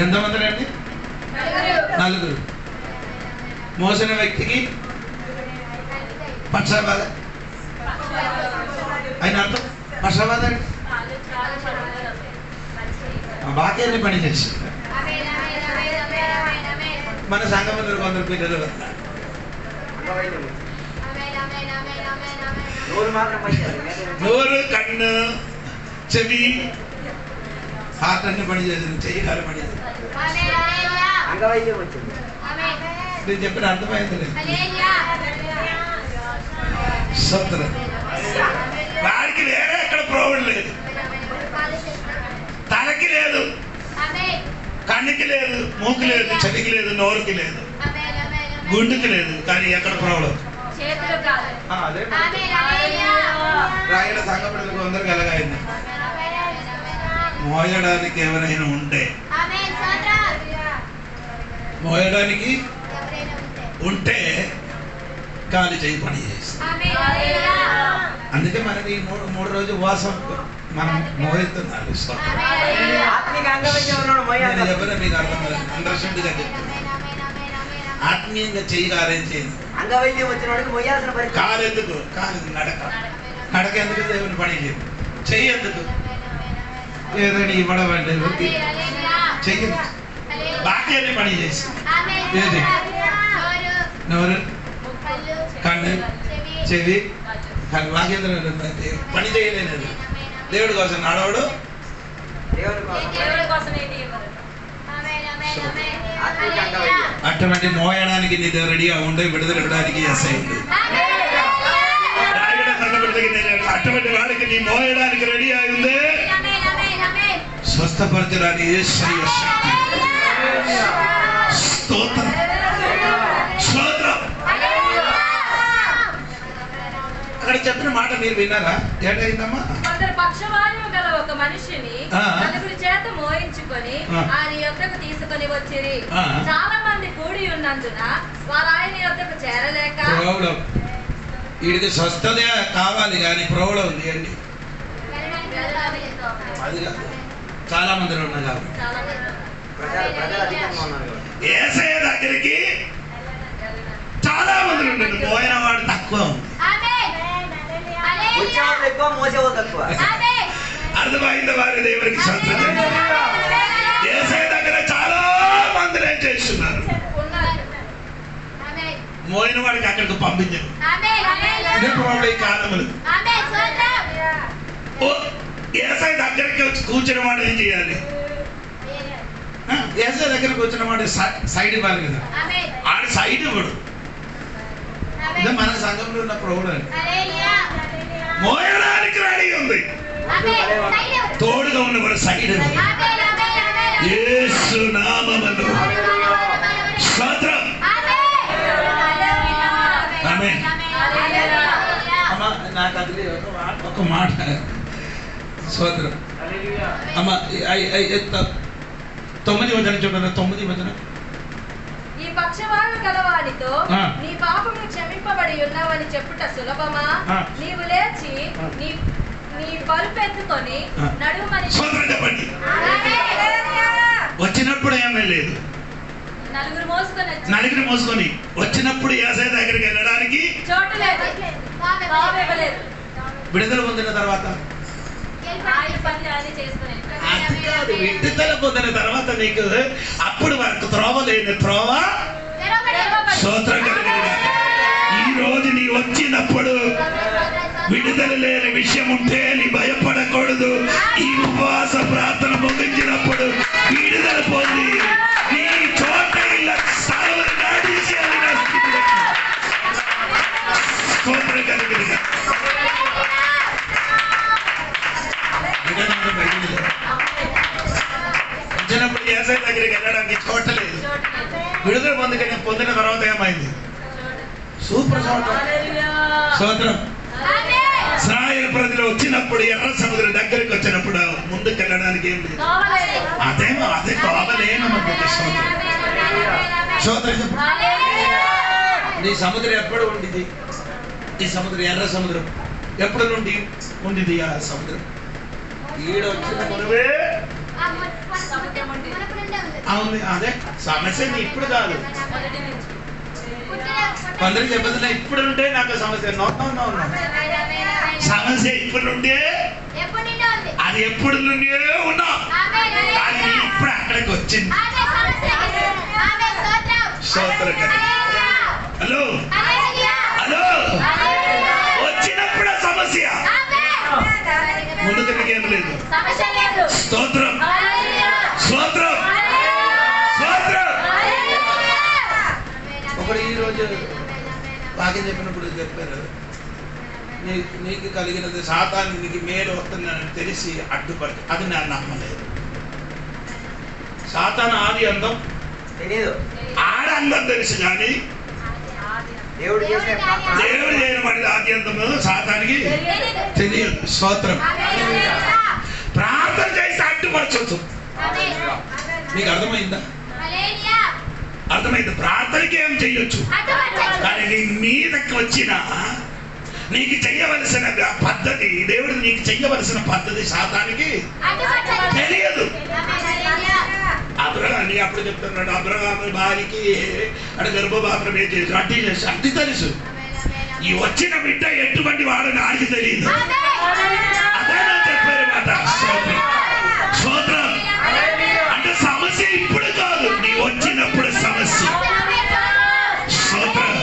ఎంతమంది అండి? 4. మోసిన వ్యక్తికి పక్షవాద ఆయన అర్థం పక్షవాద అండి. బాక్యాన్ని పని చేస్తుంది. మన సంఘంలో కొందరు పిల్లలు నోరు, కన్ను, చెవి, హార్ట్ అన్ని పని చేసింది. చెయ్యాలి పని చేసింది. నేను చెప్పిన అర్థమైంది లేదు. వాడికి వేరే ఎక్కడ ప్రాబ్లం లేదు. తలకి లేదు, కన్నుకి లేదు, మూకి లేదు, చెవికి లేదు, నోరుకి లేదు, గుండెకి లేదు. కానీ ఎక్కడ ప్రాబ్లం? అదే రాయల సంఘపడులకు అందరికి ఎలాగైంది. మోయడానికి ఎవరైనా ఉంటే కాలి చేయి పని చేస్తుంది. అందుకే మనం ఈ 3 రోజులు ఉపవాసం మనం మోయిస్తున్నాం. ఎవరో మీకు అర్థం అండర్స్టాండ్గా చెప్తున్నాను. ఆత్మీయంగా చెయ్యి అరేంజ్ చేయండి. కాలు ఎందుకు? నడక ఎందుకు? దేవుని పని చేయదు. చెయ్యి ఎందుకు? ఏదైనా ఇవ్వడం అంటే చెయ్యి బాక్యాన్ని పని చేసి ఏది? నోరు, కన్ను, చెవి, కానీ వాకేంద్ర పని చేయలేనది. దేవుడి కోసం నడవడు, దేవుడి కోసం ఏది ఇవ్వరు. అటువంటి మోయడానికి నీ రెడీగా ఉండే, విడుదల ఇవ్వడానికి ఎస్ఐ ఉంది. అటువంటి వాడికి నీ మోయడానికి రెడీ అయి ఉంది, స్వస్థపరచడానికి యేసయ్య శక్తి. స్తోత్రం స్తోత్రం. అక్కడ చెప్పిన మాట మీరు విన్నారా? ఏంటైందమ్మా? కొందరు పక్షవాయువు గల ఒక మనిషిని నలుగురి చేత మోయించుకొని ఆయన యొద్దకు తీసుకొని వచ్చిరి. చాలా మంది కూడి ఉన్నందున వారు ఆయన యొద్దకు చేరలేక, వీడికి స్వస్థత కావాలి కానీ ప్రోవడం ఉంది అండి, అది కాదు. చాలా మందిలో ఉన్నారు కాబట్టి యేసయ్య దగ్గరికి చాలా మంది ఉండండి, మోయిన వాడు తక్కువ ఉంది. అర్థమైంది వారి దేవుడికి స్వస్థత. యేసయ్య దగ్గర చాలా మంది ఏం చేస్తున్నారు, మోయిన వాడికి అక్కడికి పంపించారు. ఈ కాలములు యేసయ్య దగ్గరికి వచ్చి కూర్చున్న వాడు ఏం చేయాలి? యేసయ్య దగ్గరికి వచ్చిన వాడు సైడ్ ఇవ్వాలి కదా, ఆడు సైడ్ ఇవ్వడు. ఇదే మన సంఘంలో ఉన్న ప్రోగ్రాం. మోయడానికి రెడీ ఉంది, తోడుగా ఉన్నవాడు సైడ్ ఇవ్వడు. యేసు నామములో స్తోత్రం. ఆమేన్. అమ్మ నాకు అది ఒక మాట స్తోత్రం. అమ్మ 9 వచనం చూడండి. 9 వచనం. ఈ పక్షవాయువు గలవాడితో నీ పాపములు క్షమింపబడి ఉన్నావని చెప్పుట సులభమా? నీవు లేచి నీ పరుపెత్తుకొని నడుమని చెప్పండి. వచ్చినప్పుడు ఏమీ లేదు, నలుగురు మోసుకొని వచ్చినప్పుడు యేసయ్య దగ్గరికి వెళ్ళడానికి చోటు లేదు, విడుదల పొందిన తర్వాత విడుదల పొందిన తర్వాత నీకు అప్పుడు వరకు త్రోవ లేని త్రోవ స్తోత్రం కలిగిన. ఈ రోజు నీ వచ్చినప్పుడు విడుదల లేని విషయం ఉంటే నీ భయపడకూడదు. ఈ ఉపవాస ప్రార్థన ముగించినప్పుడు విడుదల పొంది నీ చోట ఇలా స్థానాలు నడిచి స్తోత్రం కలిగిన. వచ్చినప్పుడు యేసయ్య దగ్గరికి వెళ్ళడానికి చోట లేదు, విడుదల పొందిన తర్వాత ఏమైంది? సూపర్ స్తోత్రం. ఇశ్రాయేలు ప్రజలు వచ్చినప్పుడు ఎర్ర సముద్రం దగ్గరికి వచ్చినప్పుడు ముందుకు వెళ్ళడానికి ఏం లేదు, అదే కావలేనమ్మా. స్తోత్రం. నీ సముద్రం ఎప్పుడు ఉండిది? ఈ సముద్రం ఎర్ర సముద్రం ఎప్పుడు నుండి ఉండిది? ఆ సముద్రం ఈడ వచ్చిన మునివే అవును. అదే సమస్య ఇప్పుడు కాదు, కొందరు చెప్పదు ఇప్పుడు ఉంటే నాకు సమస్య. సమస్య ఇప్పుడు నుండే, అది ఎప్పుడు నుండే ఉన్నా కానీ ఇప్పుడు అక్కడికి వచ్చింది. హలో హలో, వచ్చినప్పుడు సమస్య, ముందుకు ఏం లేదు. స్తోత్రం స్తోత్రం స్తోత్రం. ఒకడు ఈ రోజు వాక్యం చెప్పినప్పుడు చెప్పారు, నీకు కలిగినది సాతాను నీకు మేలు వస్తుందని తెలిసి అడ్డుపడి, అది నేను నమ్మలేదు. సాతాను ఆది అందం తెలియదు, ఆడ అందం తెలుసు కానీ దేవుడు చేయడం అనేది ఆది అందము సాతానికి తెలియదు. స్తోత్రం. ప్రార్థన చేసి అడ్డుపరచవచ్చు. మీకు అర్థమైందా? అర్థమైంది. ప్రార్థనకి ఏం చెయ్యొచ్చు కానీ నీ మీదకి వచ్చిన నీకు చెయ్యవలసిన పద్ధతి, దేవుడు నీకు చెయ్యవలసిన పద్ధతి సాతానికి తెలియదు. అబ్రహాము అప్పుడు చెప్తున్నాడు, అబ్రహాము భార్యకి అంటే గర్భపాత్రం ఏం చేసి అడ్డీ చేసి అడ్డి తెలుసు. ఈ వచ్చిన బిడ్డ ఎటువంటి వాడని ఆడికి తెలియదు. అదే నేను చెప్పారు మాట. స్తోత్రం. అంటే సమస్య ఇప్పుడు కాదు, నీ వచ్చినప్పుడు సమస్య. స్తోత్రం.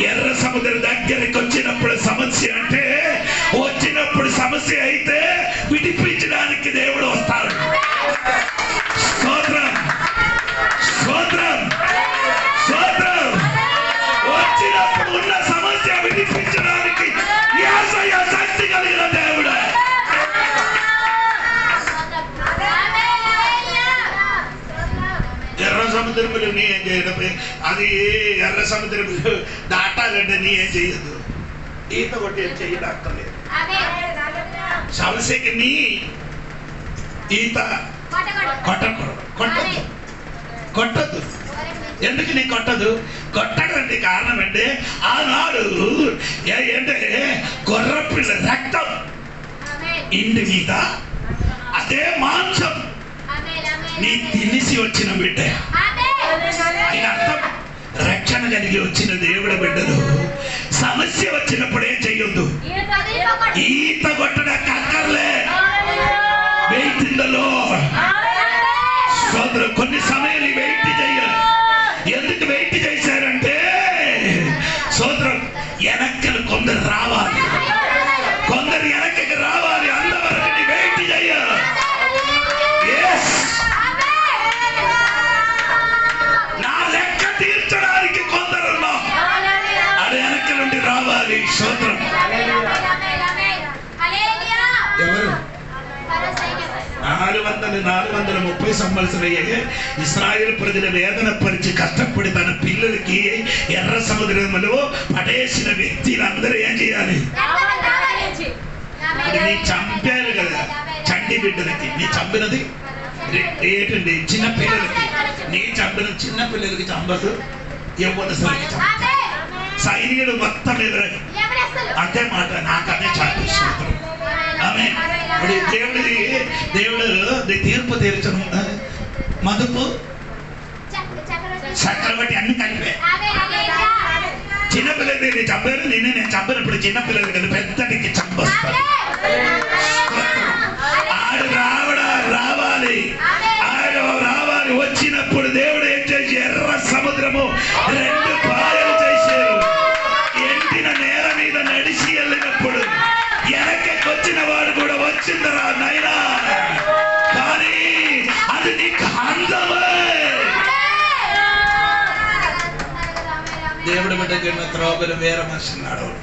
ఎర్ర సముద్రం దగ్గరికి వచ్చినప్పుడు సమస్య సమస్య అయితే విడిపించడానికి దేవుడు వస్తాడు. స్తోత్రం స్తోత్రం స్తోత్రం. వచ్చినప్పుడు ఉన్న సమస్య విడిపించడానికి యేసయ్య శక్తి కలిగిన దేవుడు. ఎర్ర సముద్రములు నీ ఏం చేయడం, అది ఎర్ర సముద్రములు దాటాలంటే నీ ఏం చేయదు, ఈత కొట్టి ఏం చేయడక్కర్లేదు. సమస్యకి నీ ఈత కొట్టద్దు. ఎందుకు నీ కొట్టదు? కొట్టడానికి కారణం అంటే ఆనాడు ఏంటంటే గొర్రెపిల్ల రక్తం ఇంటి మీద, అదే మాంసం నీ తినిసి వచ్చిన బిడ్డ. ఆయన అర్థం, రక్షణ కలిగి వచ్చిన దేవుడి బిడ్డలు సమస్య వచ్చినప్పుడు ఏం చెయ్యొద్దు, ఈత కొట్టడానికి అక్కర్లే. Wait in the Lord. సోదరు కొన్ని సమయాలు వెయిట్ చేయాలి. ఎందుకు వెయిట్ చేశారంటే సోదరం వెనక్కలు కొందరు రావాలి, కొందరు వెనక్కి రావాలి, అంతవరకు వెయిట్ చేయాలి. నా లెక్క తీర్చడానికి కొందరున్నాం, అది వెనక్కి నుండి రావాలి. సోదరం ఎవరు 430 సంవత్సరాలు ఇశ్రాయేలు ప్రజల వేదన పరిచి కష్టపడి తన పిల్లలకి ఎర్ర సముద్రంలో పడేసిన వ్యక్తులందరూ ఏం చేయాలి? నీ చంపారు కదా చండి బిడ్డలకి, నీ చంపినది ఏంటండి? చిన్న పిల్లలకి. నీ చంపిన చిన్న పిల్లలకి చంపదు, యవ్వనస్తులకి చంపదు, సైనికులు మొత్తం మీద అదే మాట. నాకు అదే చాలు. దేవుడు తీర్పు తీర్చను, మదుపు చక్రవర్తి అన్ని కలిపే. చిన్నపిల్లలు నేను చంపారు, నేను చంపినప్పుడు చిన్నపిల్లలు కదా పెద్దడికి చంపొస్తాను. ఆడు రావాలి, ఆడు రావాలి. వచ్చినప్పుడు దేవుడు ఏం చేసి ఎర్ర సముద్రము 2 పాయలు చేశారు. ఎండిన నేల మీద నడిచి వెళ్ళినప్పుడు వెనక్కొచ్చిన వాడు కూడా వచ్చిందిరా నైనా, కానీ అది నీకు అందమే. దేవుడి బిడ్డకి త్రోవలు వేరే మనిషి నడవడు.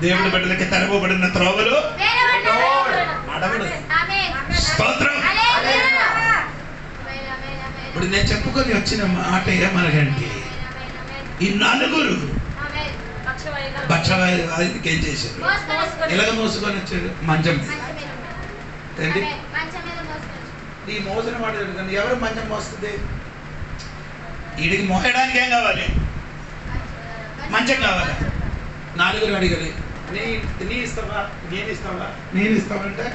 దేవుడి బిడ్డలకి తెరవబడిన త్రోవలు నడవడు. స్తోత్రం. ఇప్పుడు నేను చెప్పుకొని వచ్చిన మాట ఏమనగంటే, ఈ 4 బక్షవాయుకి ఏం చేశారు? ఇలాగ మోసుకొని వచ్చాడు మంచం మీద. ఏంటి ఈ మోసిన మాట జరుగుతుంది. ఎవరు మంచం మోస్తుంది? వీడికి మోయడానికి ఏం కావాలి? మంచం కావాలి. 4 అడిగారు, నీ ఇస్తావా, నేను ఇస్తావంటే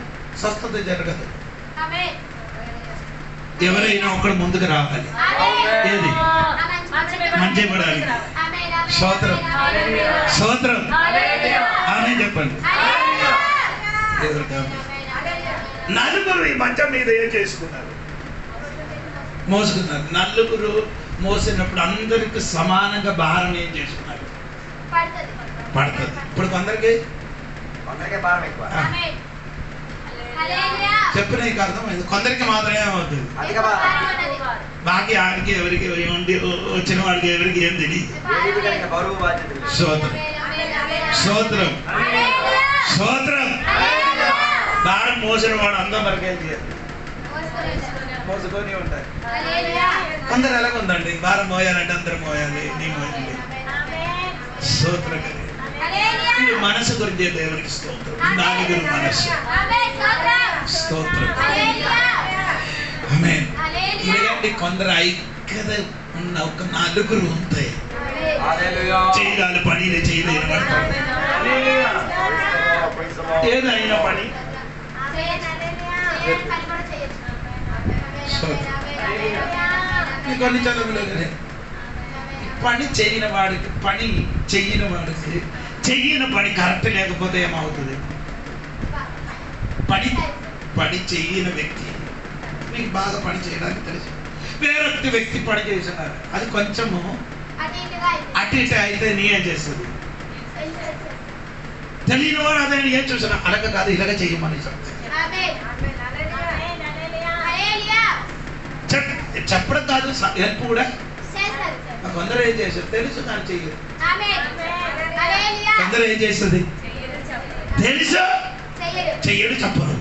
స్వస్థత జరగదు. ఎవరైనా ఒకడు ముందుకు రావాలి. ఏది? మంచం పడాలి. స్తోత్రం స్తోత్రం ఆమె చెప్పండి. 4 ఈ మంచం మీద ఏం చేసుకున్నారు? మోసుకున్నారు. 4 మోసినప్పుడు అందరికి సమానంగా భారం ఏం చేసుకున్నారు? పడుతుంది. ఇప్పుడు కొందరికి భారం ఎక్కువ. చెప్పు, నీకు అర్థమైంది. కొందరికి మాత్రమే అవుతుంది. బాకీ ఆడికి ఎవరికి ఉండి వచ్చిన వాడికి ఎవరికి ఏం తెలియదు. స్తోత్రం స్తోత్రం స్తోత్రం. భారం మోసిన వాడు అందం వరకు ఏం చేయాలి? మోసుకొని ఉంటాయి. కొందరు ఎలాగుందండి, భారం మోయాలంటే అందరూ మోయాలి, నీ మోయాలి. స్తోత్రం. మనసు గురించి దేవునికి స్తోత్రం. 4 మనస్సు. స్తోత్రం. ఆమేన్. ఇలాంటి కొందరు ఐక్యత ఉన్న ఒక 4 ఉంటాయి. చేయగాలి పని చేయలేని పడతారు. ఏదైనా పని కొన్ని చదువులు పని చేయని వాడికి చెయ్యని పని కరెక్ట్ లేకపోతే ఏమవుతుంది? పని చెయ్యని వ్యక్తి మీకు బాగా పని చేయడానికి తెలుసు, వేరొక వ్యక్తి పని చేస్తున్నారు, అది కొంచెము అటు ఇటు అయితే నీ ఏం చేస్తుంది? తెలియని వాడు అదే ఏం చూసినా అలాగ కాదు ఇలాగ చెయ్యమని చెప్పడం కాదు, హెల్ప్ కూడా. కొందరు ఏం చేస్తారు తెలుసు కానీ చెయ్యరు. కొందరు ఏం చేస్తుంది తెలుసు చెయ్యడు, చెప్పరు.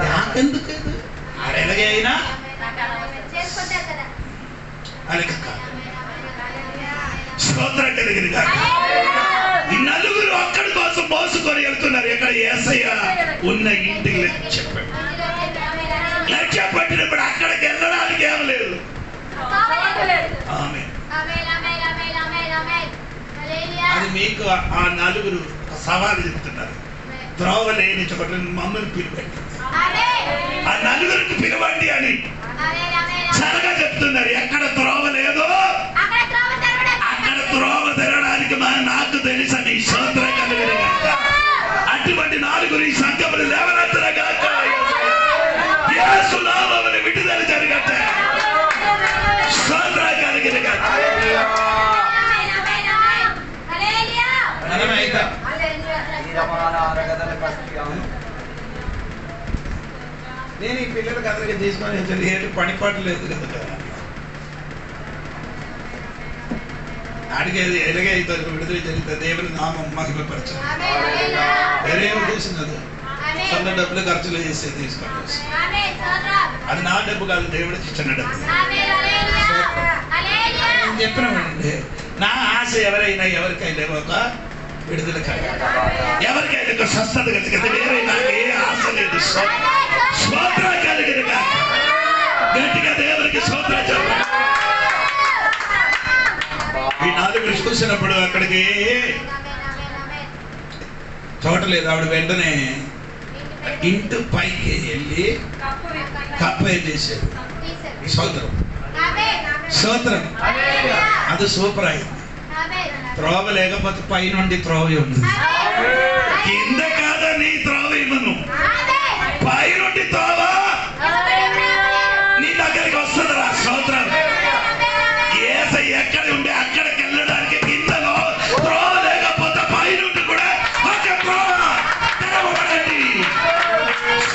నాకెందుకు ఆడెలాగే అయినా అలాగ కాదు. స్తోత్రం కలిగింది కాదు. ఈ నలుగురు అక్కడి కోసం మోసుకొని వెళ్తున్నారు. ఎక్కడ యేసయ్య ఉన్న ఇంటికి చెప్పాడు. లక్ష్య పట్టినప్పుడు అక్కడికి వెళ్ళడానికి ఏం లేదు. అది మీకు ఆ నలుగురు సవాలు చెప్తున్నారు. త్రోవ లేని చోట మమ్మల్ని పిలవండి, ఆ నలుగురికి పిలవండి అని చల్లగా చెప్తున్నారు. ఎక్కడ త్రోవ లేదో అక్కడ త్రోవ తెరడానికి నాకు తెలుసని స్తోత్రం కలిగిన గాక. అటువంటి నలుగురు ఈ సంఘములు లేవనెత్తరా గాక. యేసు నామమున విడుదల జరగట్టే. స్తోత్రం కలిగిన గాక. నేను ఈ పిల్లలకి అందరికీ తీసుకొని ఏంటి పనిపాటు లేదు కదా. అడిగేది ఎలాగే అవుతుంది, విడుదల జరుగుతుంది, దేవుని నామం మహిమపరచాలి. వేరేమో చూసినది సొంత డబ్బులు ఖర్చులు చేసి తీసుకొని అది నా డబ్బు కాదు, దేవుడికి ఇచ్చిన డబ్బు. నేను చెప్పినామండి, నా ఆశ ఎవరికైనా ఒక విడుదల కలిగి, ఎవరికైనా ఒక స్వస్థత కలిగి, వేరే నాకు ఏ ఆశ లేదు. స్తోత్రం కలిగిన గట్టిగా దేవుడికి స్తోత్రం చెప్పండి. ఈ నలుగురు చూసినప్పుడు అక్కడికి చూడలేదు. ఆవిడ వెంటనే ఇంటి పైకి వెళ్ళి కప్ప ఏం చేశాడు. స్తోత్రం స్తోత్రం. అది సూపర్ అయింది. త్రోవ లేకపోతే పై నుండి త్రోవ ఉంది. కింద కాదని త్రోవ ఇవ్వను, పై నుండి త్రోవ నీ దగ్గరికి వస్తుందిరా. స్తోత్రం. యేసయ్య ఎక్కడ ఉండి అక్కడికి వెళ్ళడానికి కిందలో త్రోవ లేకపోతే పై నుండి కూడా ఒక త్రోవ తెరవబడండి.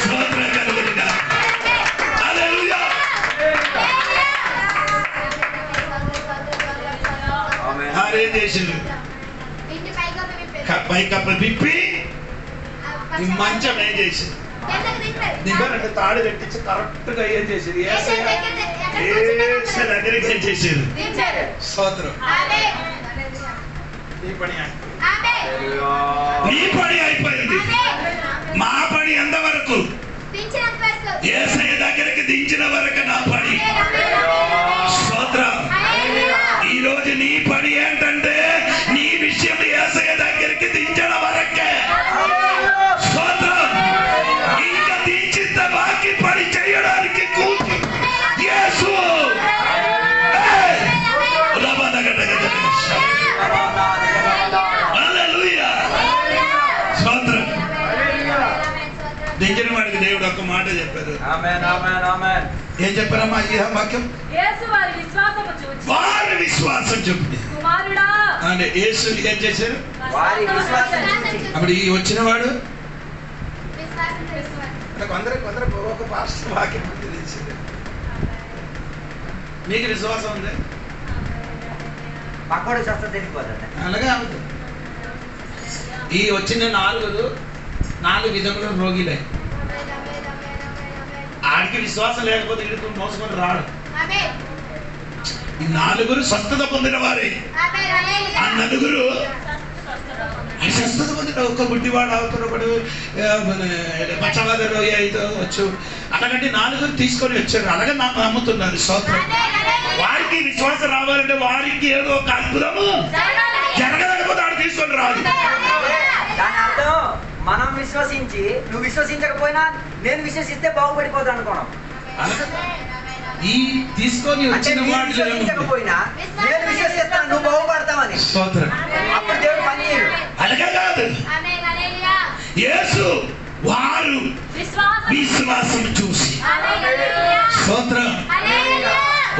స్తోత్రం కలుగునుగా. హల్లెలూయా. ఆరేం చేసిండు? పైకప్ప విప్పి ఈ మంచం ఏం చేసింది? దిగరంటే తాడు కట్టించి కరెక్ట్ గా ఏం చేసేది? దగ్గరికి ఏం చేసేది? స్తోత్రం. నీ పని అయిపోయింది. మా పని ఎంతవరకు? యేసయ్య దగ్గరికి దించిన వరకు నా పని. స్తోత్రం. ఈ రోజు నీ పని ఏంటంటే నీ విషయం యేసయ్య దగ్గరికి దించడం వరకే. స్తోత్రం. ఇంకా దించిన బాకీ పని చేయడానికి కూర్చు యేసు. హల్లెలూయా. స్తోత్రం. దించిన వాడికి దేవుడు ఒక్క మాట చెప్పారు. ఏం చెప్పారమ్మా ఈ వాక్యం? వారి విశ్వాసం చెప్పి అంటే యేసు ఏం చేశారు? అప్పుడు ఈ వచ్చిన వాడు కొందరు ఒక పాస్టర్ వాక్యం తెలిసింది. మీకు విశ్వాసం ఉంది? పక్కడు చేస్తా తెలియపోతుంది. అలాగే అవుతుంది. ఈ వచ్చిన నాలుగు విధములు రోగిలే. ఆడికి విశ్వాసం లేకపోతే ఇడుకు మోసుకొని రాడు. ఈ నలుగురు స్వస్థత పొందిన వారే. ఆ నలుగురు స్వస్థత పొందిన ఒక్క గుడ్డివాడు అవుతున్నప్పుడు పచ్చవాద రోగి అయితే వచ్చు. అలాగంటే నలుగురు తీసుకొని వచ్చారు. అలాగే నాకు నమ్ముతున్నారు. స్తోత్రం. వారికి విశ్వాసం రావాలంటే వారికి ఏదో ఒక అద్భుతము జరగలేకపోతే ఆడు తీసుకొని రాదు. దాని అర్థం మనం విశ్వసించి నువ్వు విశ్వసించకపోయినా నేను విశ్వసిస్తే బాగుపడిపోతాను అనుకోవడం. ఈ తీసుకొని వచ్చిన వాడు విశ్వసించకపోయినా నేను విశ్వసిస్తాను నువ్వు బాగుపడతావని. స్తోత్రం. అప్పుడు దేవుడు పని చేయడు. అలాగే కాదు. యేసు వారు విశ్వాసం చూసి స్తోత్రం.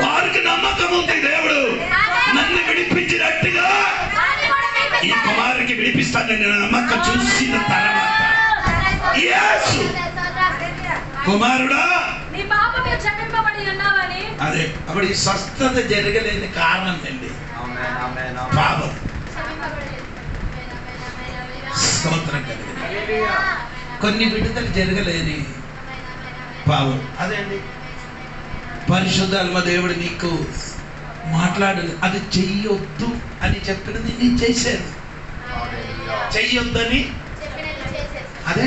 వారికి నమ్మకం ఉంది. దేవుడు నన్ను విడిపించినట్టుగా విడిపిస్తానని నమ్మకం చూసిన తర్వాత యేసు కుమారుడా నీ పాపము క్షమింపబడి ఉన్నావని. అదే అప్పుడు ఈ స్వస్థత జరగలేని కారణం అండి పాపం. స్తోత్రం కలిగింది. కొన్ని విడుదల జరగలేని పాపం. అదే అండి పరిశుద్ధాత్మ దేవుడు నీకు మాట్లాడదు, అది చెయ్యొద్దు అని చెప్పినది నేను చేశాను. చెయ్యొద్దని అదే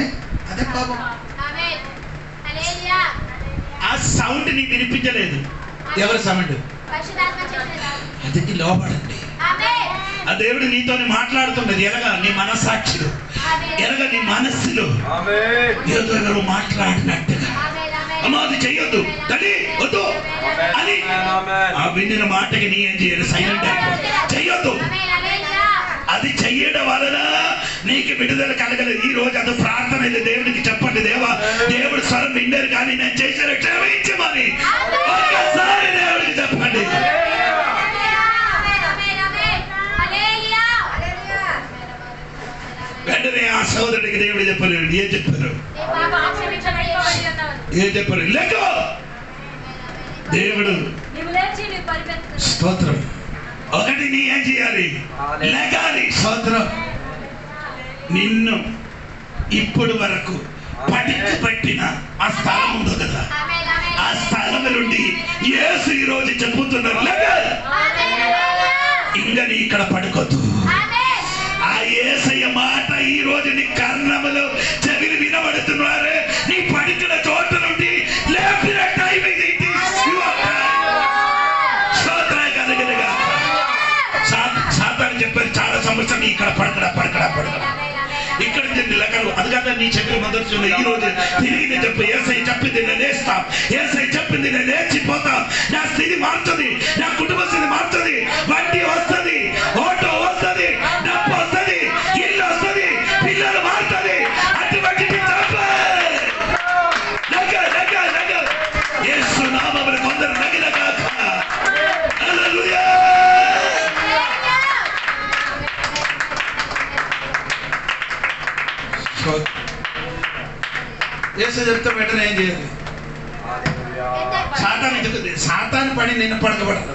అదే పాపం. ఆ సౌండ్ నీ వినిపించలేదు. ఎవరి సౌండ్? అది లోపడండి. ఆ దేవుడు నీతోని మాట్లాడుతున్నది ఎలాగా? నీ మనసాక్షిలో, ఎలాగా నీ మనస్సులో ఏదో ఎవరు మాట్లాడినట్టుగా. అమ్మా అది చెయ్యొద్దు తల్లి వద్దు అని ఆ వినిన మాటకి నీ ఏం చేయాలి? సైలెంట్ అయిపోయి చెయ్యొద్దు. అది చెయ్యడం వలన నీకు విడుదల కలగలేదు. ఈ రోజు అది ప్రార్థన అయితే దేవుడికి చెప్పండి, దేవా దేవుడు స్వరం విండారు కానీ నేను చేశాను క్షమించమని ఒక్కసారి దేవుడికి చెప్పండి. వెంటనే ఆ సోదరుడికి దేవుడు చెప్పారు. ఏం చెప్పారు? ఏం చెప్పారు? లేకో దేవుడు స్తోత్రం. ఒకటి నీ ఏం చేయాలి? లేకాలి. స్తోత్రం. నిన్ను ఇప్పుడు వరకు పడికి పెట్టిన ఆ స్థలం ఉంది కదా, ఆ స్థలం నుండి యేసు ఈ రోజు చెప్పుతున్నారు లేకాలి. ఇంకా నీ ఇక్కడ పడుకోద్దు. ఆ యేసయ్య మాట ఈ రోజు నీ కర్ణములు చెవిలు వినబడుతున్నారు. నీ పడికిన చోట నుండి లేపిన టైం ఇది. సాతాను చెప్పారు చాలా సంవత్సరాలు ఇక్కడ పడకడా పడకడా పడకడా ఇక్కడ లెక్కలు అది కాక నీ చెవిలు మొదలు ఈ రోజు తిరిగి నేను చెప్పు, యేసయ్య చెప్పింది నేను లేస్తాం, యేసయ్య చెప్పింది నేను లేచిపోతాం. నా స్థితి మారుతుంది, నా కుటుంబ స్థితి మారుతుంది, వడ్డీ వస్తుంది, ఆటో వస్తుంది, డబ్బు వస్తుంది, ఇల్లు వస్తుంది, పిల్లలు మారుతుంది. అటువంటి యేసు నామమున కొందరు నగినగాక. హల్లెలూయా. యేసు చెప్తే వెంటనే ఏం చేయాలి? సాతాను పని నిన్ను పడకబడదు,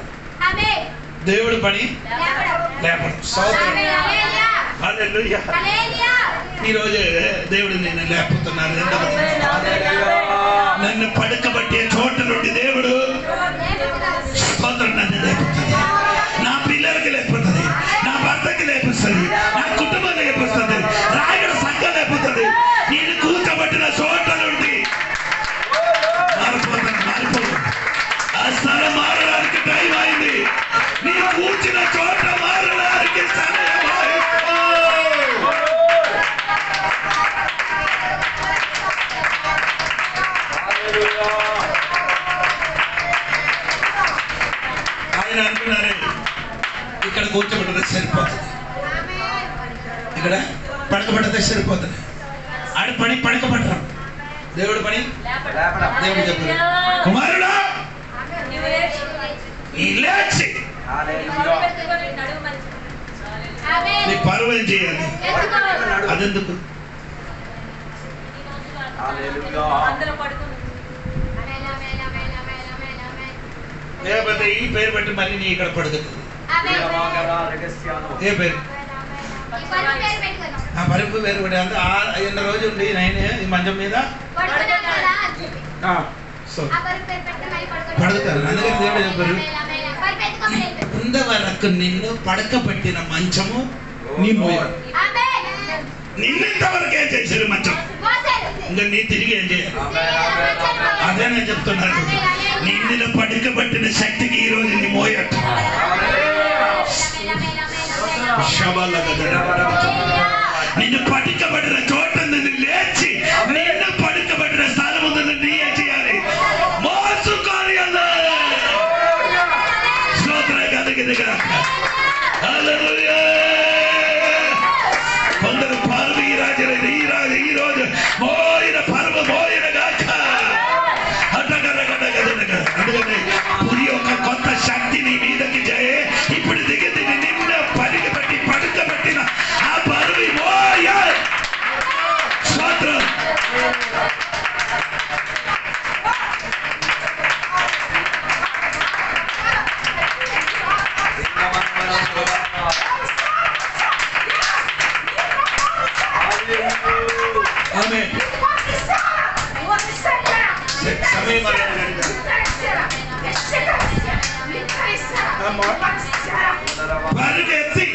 దేవుడు పని లేపడు. ఈరోజు దేవుడు నిన్ను లేపుతున్నారు. నన్ను పడకబట్టే చోట నుండి దేవుడు స్తోత్రం నన్ను లేపుతుంది. నా పిల్లలకి లేపుతుంది, నా భర్తకి లేపిస్తుంది, నా కుటుంబం లేపిస్తుంది, రాయగడ సంఘం లేపుతుంది. నేను కూర్చోబట్టిన చోట నుండి మారిపోతుంది. ఆ స్థలం మారడానికి టైం అయింది. నీ కూర్చిన చోట మారడానికి సమయం ఆయన అనుకున్నారే ఇక్కడ కూర్చోబెట్టదే సరిపోతుంది, ఇక్కడ పడకబెట్టదే సరిపోతుంది. ఆడ పని పడకబట్టడం, దేవుడు పని దేవుడు చెప్పారు. కుమారుడా లేచి నీ పరువు ఏం చేయాలి? అదెందుకు? లేకపోతే ఈ పేరు బట్టి మళ్ళీ నీ ఇక్కడ పడుతుంది. ఏ పేరు? ఆ పరుపు పేరు కూడా అంత 5 రోజులు ఉండి నైనే ఈ మంచం మీద పడుతారు. అందుకని దేవుడు చెప్పారు, ఇంతవరకు నిన్ను పడకబెట్టిన మంచము నీ మోయ. నిన్ను ఇంతవరకు ఏం చేశారు? మంచం. ఇంకా నీ తిరిగి ఏం చేయాలి? అదే నేను చెప్తున్నాను. నిన్ను పడకబట్టిన శక్తికి ఈ రోజు నీ మోయట. నిన్ను పడకబడిన చోట నుండి లేచి నిన్ను పడకబడిన స్థానం నుండి నీ ఏం చేయాలి? మోసుకొని కొందరు పాలు ఈ రోజు మోయిన పర్వ మోయిన గాక. అందుకని పురి ఒక కొత్త శక్తి నీ మీదకి ఇప్పుడు దిగింది. నిన్న పడికి పెట్టి పడుకబెట్టిన ఆ పరువు ఆమేన్. సమయం పరిగెత్తి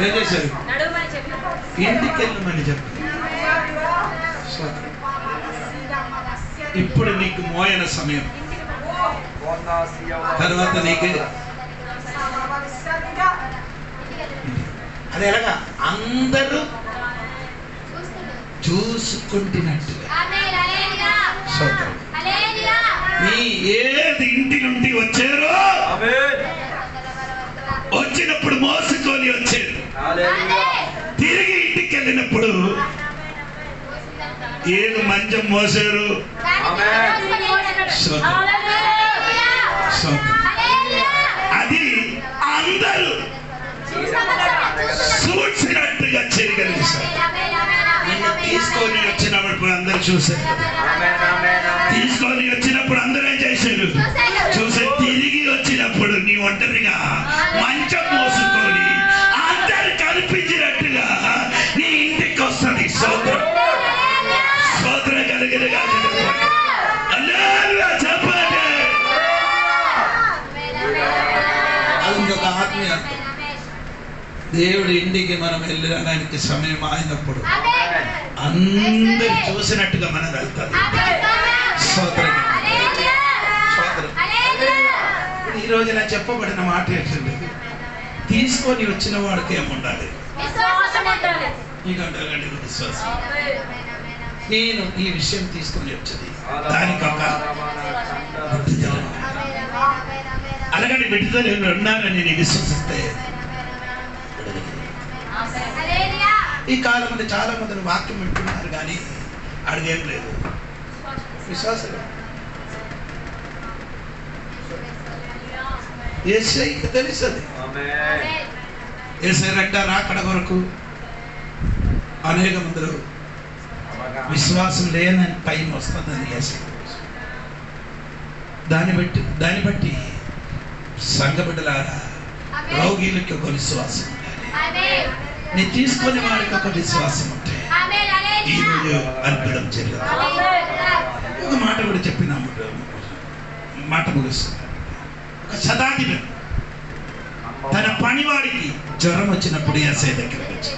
ఏం చేశారు? నడుమని చెప్పి ఇంటికి వెళ్ళమని చెప్పి. ఇప్పుడు నీకు మోయన సమయం, తర్వాత నీకు అది ఎలాగా అందరూ చూసుకుంటున్నట్టుగా. నీ ఏది ఇంటి నుండి వచ్చారో వచ్చినప్పుడు మోసుకొని వచ్చారు, తిరిగి ఇంటికి వెళ్ళినప్పుడు ఏది మంచం మోసారు. అది అందరూ చూసినట్టుగా చేయగలిగారు. నిన్ను తీసుకొని వచ్చినప్పుడు అందరూ చూశారు, తీసుకొని వచ్చినప్పుడు అందరూ ఏం చేశారు? చూసి తిరిగి వచ్చినప్పుడు నీ ఒంటరిగా మంచం మోసుకొని అందరు కనిపించినట్టుగా నీ ఇంటికి వస్తుంది. స్తోత్రం, స్తోత్రం కలిగినగా చెప్పండి. అది ఇంకొక ఆత్మీయ దేవుడి ఇంటికి మనం వెళ్ళడానికి సమయం అయినప్పుడు అందరు చూసినట్టుగా మనం వెళ్తాం. స్తోత్రం, స్తోత్రం. ఈ రోజు నా చెప్పబడిన మాట ఏంటంటే, తీసుకొని వచ్చిన వాడికి ఏముండాలి? నీకంటే విశ్వాసం. నేను ఈ విషయం తీసుకొని వచ్చేది దానికి ఒక అలాగని విడుదల ఉన్నారని నేను విశ్వసిస్తే, ఈ కాలంలో చాలా మంది వాక్యం వింటున్నారు కానీ అడిగేం లేదు, విశ్వాసం. యేసయ్యకి తెలుసది. యేసయ్య అంటారు అక్కడ వరకు అనేక మంది విశ్వాసం లేని టైం వస్తుందని యేసయ్య. దాన్ని బట్టి సంఘ బిడ్డలారా, రోగిలకి ఒక విశ్వాసం ఉండాలి, నీ తీసుకునే వాడికి ఒక విశ్వాసం ఉంటే ఈరోజు అద్భుతం జరుగుతుంది. ఒక మాట కూడా చెప్పిన మాట ముగిస్తుంది. ఒక శతాధిపతి తన పనివాడికి జ్వరం వచ్చినప్పుడు యేసయ్య దగ్గరికి వచ్చి,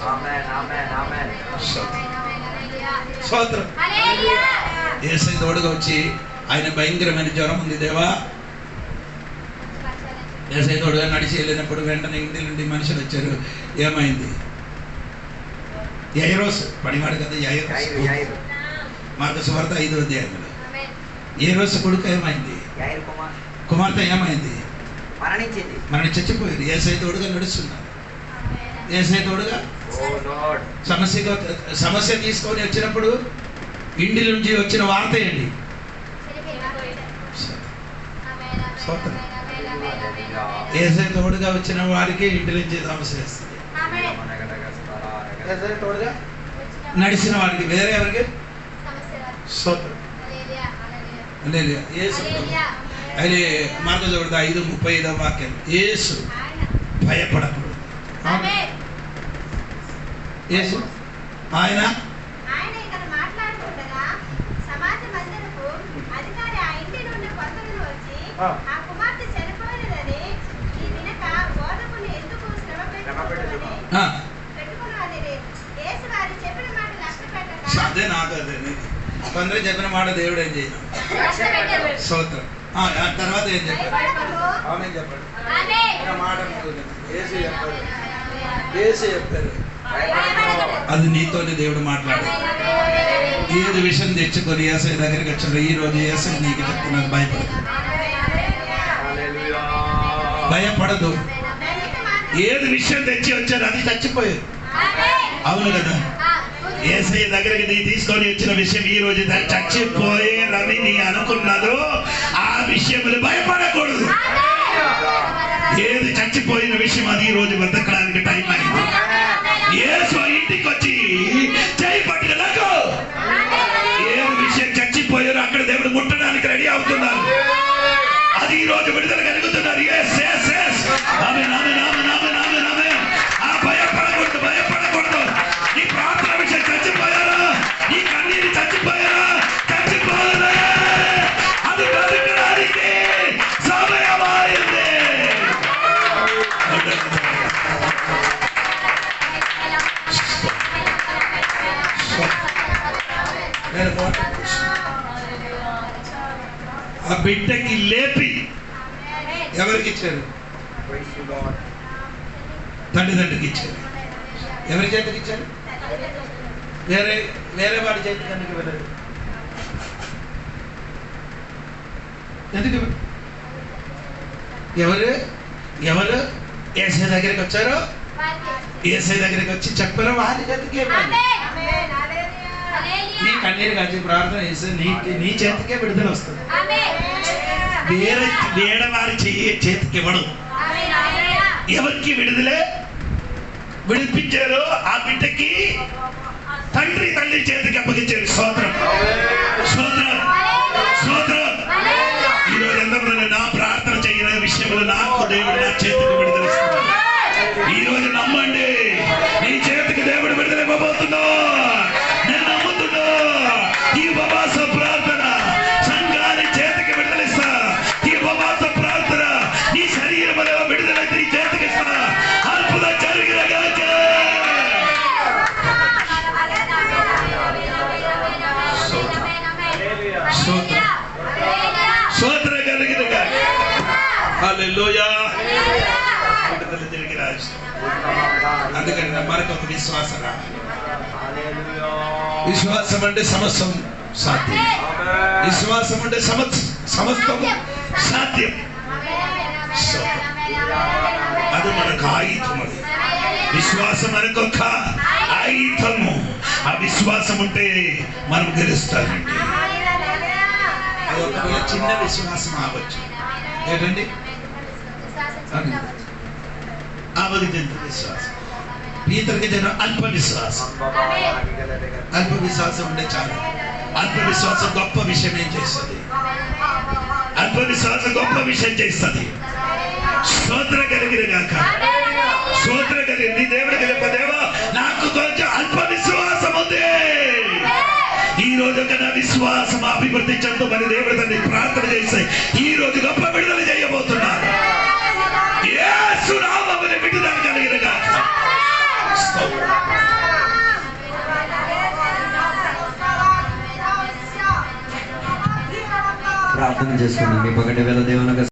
స్తోత్రం, యేసయ్య తోడుగా వచ్చి, ఆయన భయంకరమైన జ్వరం ఉంది దేవా. యేసయ్య తోడుగా నడిచి వెళ్ళినప్పుడు వెంటనే ఇంటి నుండి మనుషులు వచ్చారు. ఏమైంది? యైరోస్ పనివాడు కదా, యైరోస్. మార్కు సువార్త 5వ అధ్యాయంలో యైరోస్ కొడుకు ఏమైంది? కుమార్తె ఏమైంది? మరణి చచ్చిపోయారు. యేసయ్య తోడుగా నడుస్తున్నారు. యేసయ్య తోడుగా సమస్య తీసుకొని వచ్చినప్పుడు ఇంటి నుంచి వచ్చిన వార్త ఏంటి? యేసయ్య తోడుగా వచ్చిన వారికి ఇంటి నుంచి సమస్య వస్తుంది. యేసయ్య తోడుగా నడిచిన వారికి వేరే ఎవరికి? అయితే మార్కు సువార్త 5:35 వాక్యం, యేసు భయపడకూడదు. యేసు ఆయన అదే నాకు అదే కొందరు చెప్పిన మాట దేవుడు ఏం చేయను. స్తోత్రం. తర్వాత ఏం చెప్పాడు? అవునేం చెప్పాడు? మాట యేసు చెప్పారు. అది నీతోనే దేవుడు మాట్లాడాడు. ఏది విషయం తెచ్చుకొని యేసయ్య దగ్గరికి వచ్చాడు. ఈ రోజు యేసయ్య నీకు చెప్తున్నాను, భయపడదు. ఏది విషయం తెచ్చి వచ్చారు అది చచ్చిపోయారు. అవును కదా? యేసయ్య దగ్గరికి నీ తీసుకొని వచ్చిన విషయం ఈ రోజు చచ్చిపోయే రవి నీ అనుకున్నదో ఆ విషయములు భయపడకూడదు. ఏది చచ్చిపోయిన విషయం అది ఈ రోజు బతకడానికి టైం అయింది. యేసు ఇంటికి వచ్చి చేయి పట్టుకు, ఏది విషయం చచ్చిపోయారో అక్కడ దేవుడు ముట్టడానికి రెడీ అవుతున్నారు. అది ఈ రోజు విడుదల కలుగుతున్నారు. భయపడకూడదు, భయపడకూడదు. నీ ప్రార్థన విషయం చచ్చిపోయి ఆ బిడ్డకి లేపి ఎవరికి ఇచ్చారు? తండ్రికి ఇచ్చారు. ఎవరి చేతికి ఇచ్చారు? వేరే వేరే వాడి చేతికి ఎందుకు వెళ్ళదు? ఎందుకు? ఎవరు ఎవరు ఏసై దగ్గరికి వచ్చారో ఏసై దగ్గరికి వచ్చి చెప్పారో వారి చేతికే నీ కన్నీరు కాచి ప్రార్థన చేస్తే నీ చేతికే విడుదల వస్తుంది. వేరే వారి చేతికి ఇవ్వడం. ఎవరికి విడుదలే విడిపించారో ఆ బిడ్డకి తల్లి చేతికి అప్పగించారు. స్తోత్రం స్తోత్రం స్తోత్రం. ఈరోజు ఎంతమంది నా ప్రార్థన చేయని విషయంలో నాకు దేవుడు నా చేతికి విడుదల ఇస్తున్నాడు. ఈ రోజు నమ్మండి, నీ చేతికి దేవుడు విడుదల ఇవ్వబోతున్నా. నేను నమ్ముతున్నా. ఈ ఉపవాస ప్రార్థన సంఘాన్ని చేతికి విడుదలిస్తా. ఈ ఉపవాస ప్రార్థన నీ శరీరంలో విడుదలైతే నీ చేతికి ఇస్తా. అద్భుతం జరిగిన గాక. స్తోత్రం కలిగిన గాక. హల్లెలూయా. విడుదల జరిగి రాజు. అందుకని మరొక విశ్వాసం. విశ్వాసం అంటే సమస్తం సాధ్యం. విశ్వాసం అంటే సమస్తం సాధ్యం. అది మనకు ఆయుధం. అది విశ్వాసం మనకొక ఆయుధము. ఆ విశ్వాసం ఉంటే మనం గెలుస్తామండి. అది ఒకవేళ చిన్న విశ్వాసం అవ్వచ్చు. ఏంటండి? అవధిజంతు విశ్వాసం. పీతరికి జనం అల్ప విశ్వాసం. అల్ప విశ్వాసం ఉంటే చాలు. అల్ప విశ్వాసం గొప్ప విషయం ఏం చేస్తుంది? అల్ప విశ్వాసం గొప్ప విషయం చేస్తుంది. స్తోత్రం కలిగిన గాక. స్తోత్రం కలిగి నీ దేవుడు కలిప దేవా నాకు కొంచెం అల్ప విశ్వాసం ఉంది. ఈ రోజు నా విశ్వాసం అభివృద్ధి చెందమని దేవుడు తల్లి ప్రార్థన చేస్తే ఈ రోజు గొప్ప విడుదల చేయబోతున్నారు. యేసు నామమున విడుదల కలిగిన గాక. ప్రార్థన చేసుకున్నాం. మీ 1,000 దేవునికి